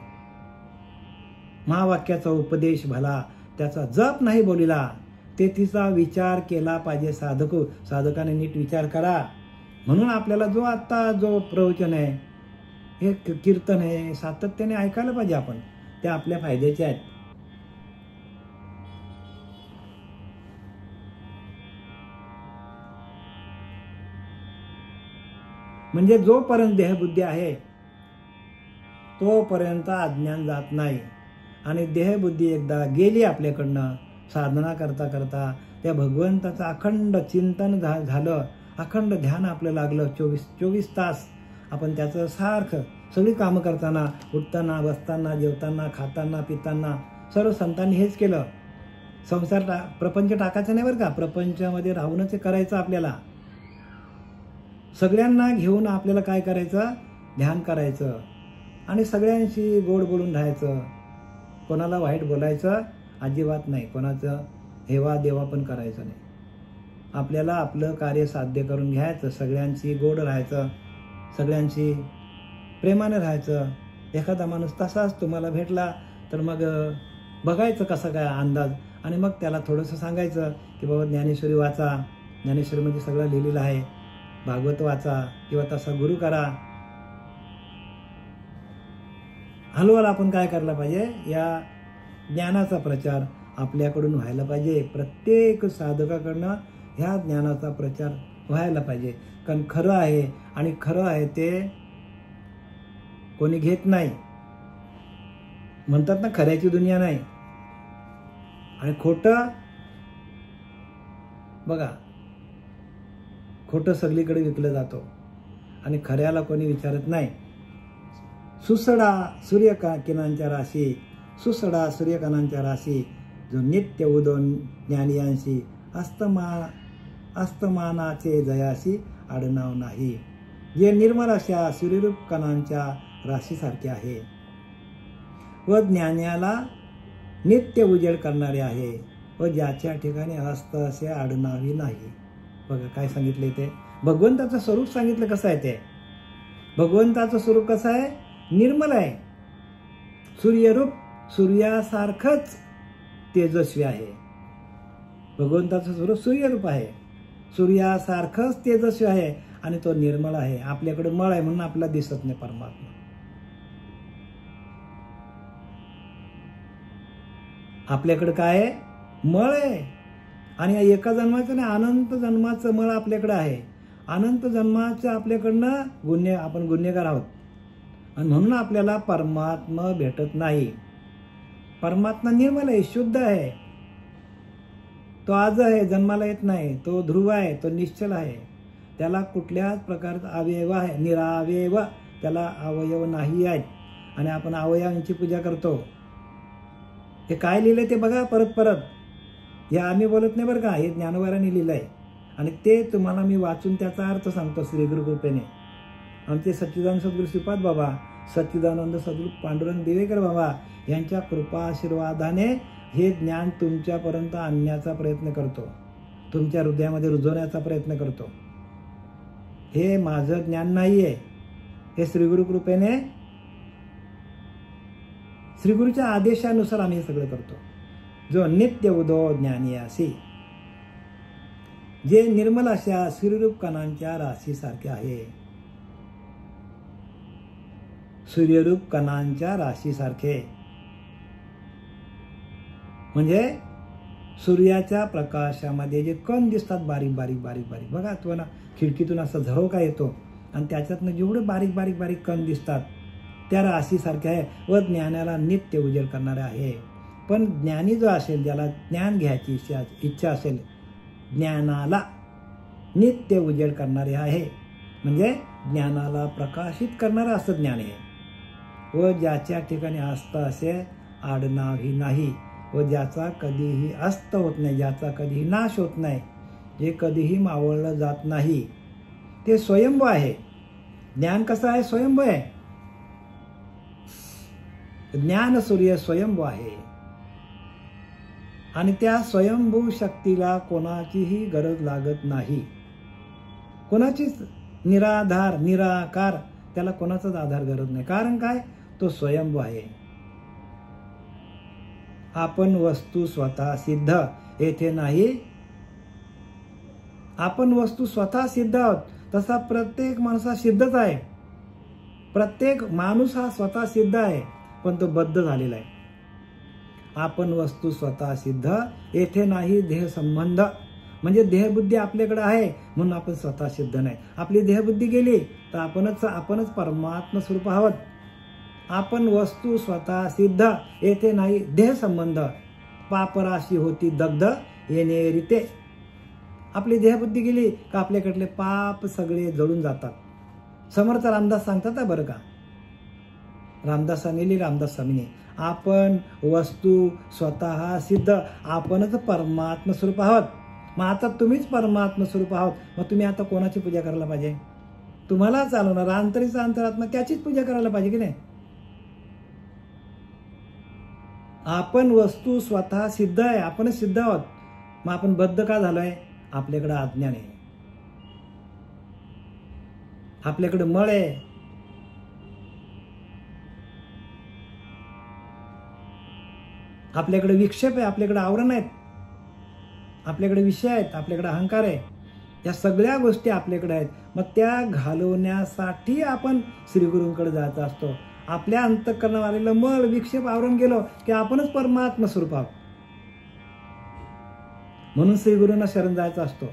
महावाक्याचा उपदेश भला, त्याचा जप नाही बोलिला. ते तिचा विचार केला पाहिजे. साधकाने नीट विचार करा. म्हणून आपल्याला जो प्रवचन आहे, हे कीर्तन आहे, सातत्याने ऐकायला पाहिजे आपण. ते आपल्या फायद्याचे आहेत. म्हणजे जोपर्यंत देहबुद्धी आहे तोपर्यंत अज्ञान जात नाही. आणि देहबुद्धी एकदा गेली आपल्याकडनं, साधना करता करता त्या भगवंताचं अखंड चिंतन झालं, अखंड ध्यान आपलं लागलं, 24 तास आपण त्याचं सारखं सगळी कामं करताना, उठताना, बसताना, जेवताना, खाताना, पिताना सर्व संतांनी हेच केलं. संसार प्रपंच टाकायचं नाही बरं का, प्रपंचामध्ये राहूनच करायचं आपल्याला. सगळ्यांना घेऊन आपल्याला काय करायचं, ध्यान करायचं आणि सगळ्यांशी गोड बोलून राहायचं. कोणाला वाईट बोलायचं अजिबात नाही, कोणाचं हेवा देवा पण करायचं नाही. आपल्याला आपलं कार्य साध्य करून घ्यायचं, सगळ्यांशी गोड राहायचं, सगळ्यांशी प्रेमाने राहायचं. एखादा माणूस तसाच तुम्हाला भेटला तर मग बघायचं कसा काय अंदाज, आणि मग त्याला थोडंसं सांगायचं की बाबा ज्ञानेश्वरी वाचा, ज्ञानेश्वरीमध्ये सगळं लिहिलेलं आहे, भागवत वाचा किंवा तसा गुरु करा. हळूहळू आपण काय करायला पाहिजे, या ज्ञानाचा प्रचार आपल्याकडून व्हायला पाहिजे. प्रत्येक साधकाकडनं ह्या ज्ञानाचा प्रचार व्हायला पाहिजे. कारण खरं आहे आणि खरं आहे ते कोणी घेत नाही. म्हणतात ना, खऱ्याची दुनिया नाही. आणि खोटं बघा, खोटं सगळीकडे विकलं जातो आणि खऱ्याला कोणी विचारत नाही. सुसडा सूर्यकिरणांच्या राशी, सुसडा सूर्यकिरणांच्या राशी, जो नित्य उदोन ज्ञानियांशी, अस्तमानाचे जयाशी आडनाव नाही. जे निर्मल अशा सूर्यरूप कणांच्या राशीसारखे आहे व ज्ञानाला नित्य उजेड करणारे आहे व ज्याच्या ठिकाणी हस्त असे आडनावी नाही. बघा काय सांगितले ते, भगवंताचं स्वरूप सांगितलं कसं आहे ते. भगवंताचं स्वरूप कसं आहे, निर्मल आहे. सूर्यरूप सूर्यासारखंच तेजस्वी आहे. भगवंताचं स्वरूप सूर्यरूप आहे, सूर्यासारखंच तेजस्वी आहे आणि तो निर्मळ आहे. आपल्याकडे मळ आहे म्हणून आपल्याला दिसत नाही परमात्मा. आपल्याकडे काय आहे, मळ आहे. आणि एका जन्माचं नाही, अनंत जन्माचं मळ आपल्याकडे आहे. अनंत जन्माचं आपल्याकडनं आपण गुन्हेगार आहोत आणि म्हणून आपल्याला परमात्मा भेटत नाही. परमात्मा निर्मल आहे, शुद्ध आहे. तो आज आहे, जन्माला येत नाही. तो ध्रुव आहे, तो निश्चल आहे. त्याला कुठल्याच प्रकारचा अवयव आहे, निरावयव, त्याला अवयव नाही आहेत. आणि आपण अवयवांची पूजा करतो. हे काय लिहिलंय ते बघा परत परत. हे आम्ही बोलत नाही बरं का, हे ज्ञानोबारांनी लिहिलंय आणि ते तुम्हाला मी वाचून त्याचा अर्थ सांगतो श्रीगुरु कृपेने. आमचे सच्चिदानंद सद्गुरू श्रीपाद बाबा, सच्चिदानंद सद्गुरू पांडुरंग दिवेकर बाबा यांच्या कृपा आशीर्वादाने हे ज्ञान तुमच्यापर्यंत आणण्याचा प्रयत्न करतो, तुमच्या हृदयामध्ये रुजवण्याचा प्रयत्न करतो. हे माझं ज्ञान नाही आहे, हे श्रीगुरु कृपेने, श्रीगुरूच्या आदेशानुसार आम्ही हे सगळं करतो. जो नित्य उदो ज्ञानियासी, जे निर्मल अशा सूर्यरूप कणांच्या राशीसारखे आहे. सूर्यरूप कणांच्या राशीसारखे म्हणजे सूर्याच्या प्रकाशामध्ये जे कण दिसतात बारीक बारीक बारीक बारीक, बघा तुम्हाला खिडकीतून असा झरोका येतो आणि त्याच्यातनं जेवढे बारीक बारीक बारीक कण दिसतात त्या राशीसारखे आहे व ज्ञानाला नित्य उजेड करणारे आहे. पण ज्ञानी जो असेल, ज्याला ज्ञान घ्यायची इच्छा असेल, ज्ञानाला नित्य उजेड करणारे आहे. म्हणजे ज्ञानाला प्रकाशित करणारं असं ज्ञान आहे. व ज्याच्या ठिकाणी अस्त असे आडनावही नाही व ज्याचा कधीही अस्त होत नाही, ज्याचा कधीही नाश होत नाही, जे कधीही मावळलं जात नाही, ते स्वयंभू आहे. ज्ञान कसं आहे, स्वयंभू आहे. ज्ञान सूर्य स्वयंभू आहे आणि त्या स्वयंभू शक्तीला कोणाचीही गरज लागत नाही. कोणाचीच निराधार निराकार, त्याला कोणाचाच आधार गरज नाही. कारण काय, तो स्वयंभू आहे. आपण वस्तू स्वतः सिद्ध येथे नाही. आपण वस्तू स्वतः सिद्ध आहोत, तसा प्रत्येक माणूस सिद्धच आहे. प्रत्येक माणूस हा स्वतः सिद्ध आहे, पण तो बद्ध झालेला आहे. आपण वस्तू स्वतः सिद्ध येथे नाही. देह संबंध म्हणजे देहबुद्धी आपल्याकडे आहे म्हणून आपण स्वतः सिद्ध नाही. आपली देहबुद्धी गेली तर आपणच परमात्मा स्वरूप आहोत. आपण वस्तू स्वतः सिद्ध, येथे नाही देह संबंध. पापराशी होती दग्ध, येणे रीते. आपली देहबुद्धी गेली का आपल्याकडले पाप सगळे जळून जातात. समर्थ रामदास सांगतात बरं का, रामदासांनी रामदास स्वामीने, आपण वस्तू स्वतः सिद्ध, आपणच परमात्म स्वरूप आहोत. मग आता तुम्हीच परमात्म स्वरूप आहोत, मग तुम्ही आता कोणाची पूजा करायला पाहिजे? तुम्हाला चालवणार अंतरीचा अंतरात्मा त्याचीच पूजा करायला पाहिजे की नाही? आपण वस्तू स्वतः सिद्ध आहे, आपणच सिद्ध आहोत. मग आपण बद्ध का झालोय? आपल्याकडे अज्ञान आहे, आपल्याकडे मळ आहे, आपल्याकडे विक्षेप आहे, आपल्याकडे आवरण आहेत, आपल्याकडे विषय आहेत, आपल्याकडे अहंकार आहे. या सगळ्या गोष्टी आपल्याकडे आहेत. मग त्या घालवण्यासाठी आपण श्रीगुरूंकडे जायचा असतो. आपल्या अंतःकरणावर आलेलं मळ विक्षेप आवरण गेलो की आपणच परमात्म स्वरूप आहोत. म्हणून श्रीगुरूंना शरण जायचा असतो.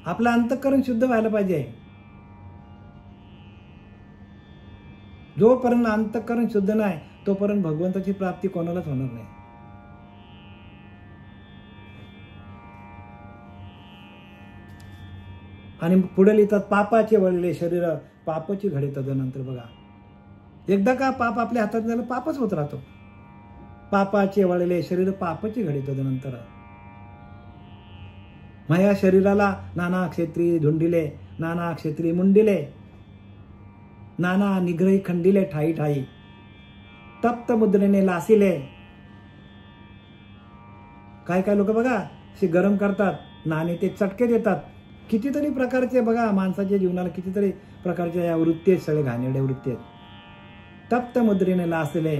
आपलं अंतःकरण शुद्ध व्हायला पाहिजे. जोपर्यंत अंतःकरण शुद्ध नाही तोपर्यंत भगवंताची प्राप्ती कोणालाच होणार नाही. आणि पुढे लिहितात, पापाचे वळले शरीर पापाची घडे तदनंतर. बघा, एकदा का पाप आपल्या हातात झालं पापच होत राहतो. पापाचे वळले शरीर पापाची घडे तदनंतर. माया शरीराला नाना क्षेत्री धुंडिले, नाना क्षेत्री मुंडिले, नाना निग्रही खंडिले ठाई ठाई, तप्त मुद्रेने लासिले. काय काय लोक बघा असे गरम करतात, नाणे ते चटके देतात. कितीतरी प्रकारचे बघा माणसाच्या जीवनाला कितीतरी प्रकारच्या या वृत्ती आहेत, सगळे घाणेरड्या वृत्ती आहेत. तप्त मुद्रेने लासले,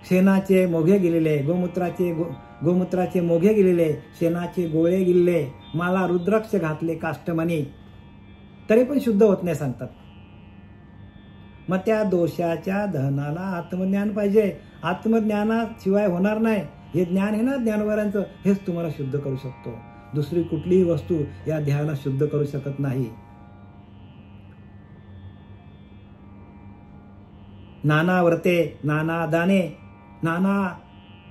शेणाचे मोघे गेलेले, गोमूत्राचे मोघे गेलेले, शेणाचे गोळे गिल्ले, मला रुद्राक्ष घातले काष्टमणी, तरी पण शुद्ध होत नाही सांगतात. मग त्या दोषाच्या दहनाला आत्मज्ञान पाहिजे. आत्मज्ञानाशिवाय होणार नाही. हे ज्ञान आहे ना ज्ञानवरांचं, हेच तुम्हाला शुद्ध करू शकतो. दुसरी कुठलीही वस्तू या देहाला शुद्ध करू शकत नाही. नाना व्रते, नाना दाने, नाना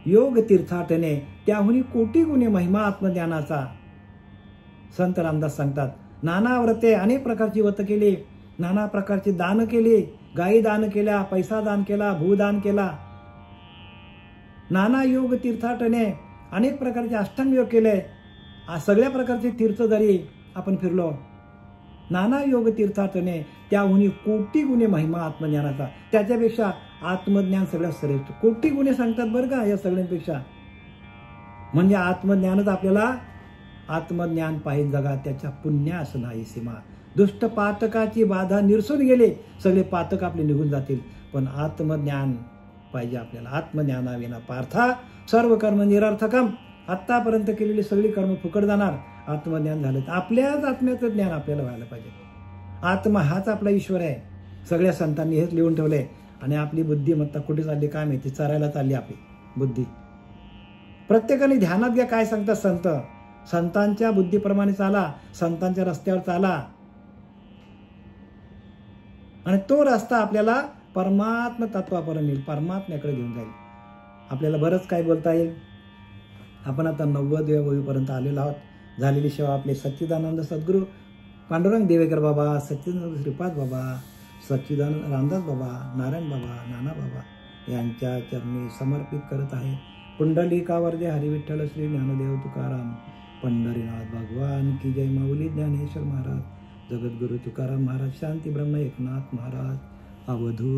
योग तीर्थाटने, त्याहुनी कोटी गुणे महिमा आत्मज्ञानाचा. संत रामदास सांगतात, नाना व्रते, अनेक प्रकारची व्रत केली, नाना प्रकारची दान केली, गायी दान केल्या, पैसा दान केला, भूदान केला. नाना योग तीर्थाटने, अनेक प्रकारचे अष्टांग योग केले, सगळ्या प्रकारचे तीर्थ जरी आपण फिरलो. नाना योग तीर्थाटने, त्याहुनी कोटी गुणे महिमा आत्मज्ञानाचा. त्याच्यापेक्षा आत्मज्ञान सगळ्यात श्रेष्ठ. कोटी गुणे सांगतात बरं का या सगळ्यांपेक्षा. म्हणजे आत्मज्ञानच आपल्याला, आत्मज्ञान पाहिजे जगा, त्याच्या पुण्यास नाही सीमा. दुष्ट पातकाची बाधा निरसून गेले, सगळे पातक आपले निघून जातील. पण आत्मज्ञान पाहिजे आपल्याला. आत्मज्ञानाविना पार्था सर्व कर्म निरर्थकम. आत्तापर्यंत केलेली सगळी कर्म फुकट जाणार. आत्मज्ञान झालं तर आपल्याच आत्म्याचं ज्ञान आपल्याला व्हायला पाहिजे. आत्मा हाच आपला ईश्वर आहे. सगळ्या संतांनी हेच लिहून ठेवलंय. आणि आपली बुद्धिमत्ता कुठे चालली काय माहिती, चरायला चालली आपली बुद्धी. प्रत्येकाने ध्यानात घ्या काय सांगतात संत. संतांच्या बुद्धीप्रमाणे चाला, संतांच्या रस्त्यावर चाला, आणि तो रस्ता आपल्याला परमात्म तत्वापर्यंत येईल, परमात्म्याकडे घेऊन जाईल. आपल्याला बरंच काय बोलता येईल. आपण आता 90व्या वहीपर्यंत आलेलो आहोत. झालेली सेवा आपले सच्चिदानंद सद्गुरू पांडुरंग देवेकर बाबा, सच्चिदानंद श्रीपाद बाबा, सच्चिदानंद रामदास बाबा, नारायण बाबा, नाना बाबा यांच्या चरणी समर्पित करत आहे. पुंडलिकावर जय, हरी विठ्ठल श्री ज्ञानदेव तुकाराम, पंढरीनाथ भगवान की जय. माऊली ज्ञानेश्वर महाराज, जगद्गुरु तुकाराम महाराज, शांती ब्रह्म एकनाथ महाराज, अवधू.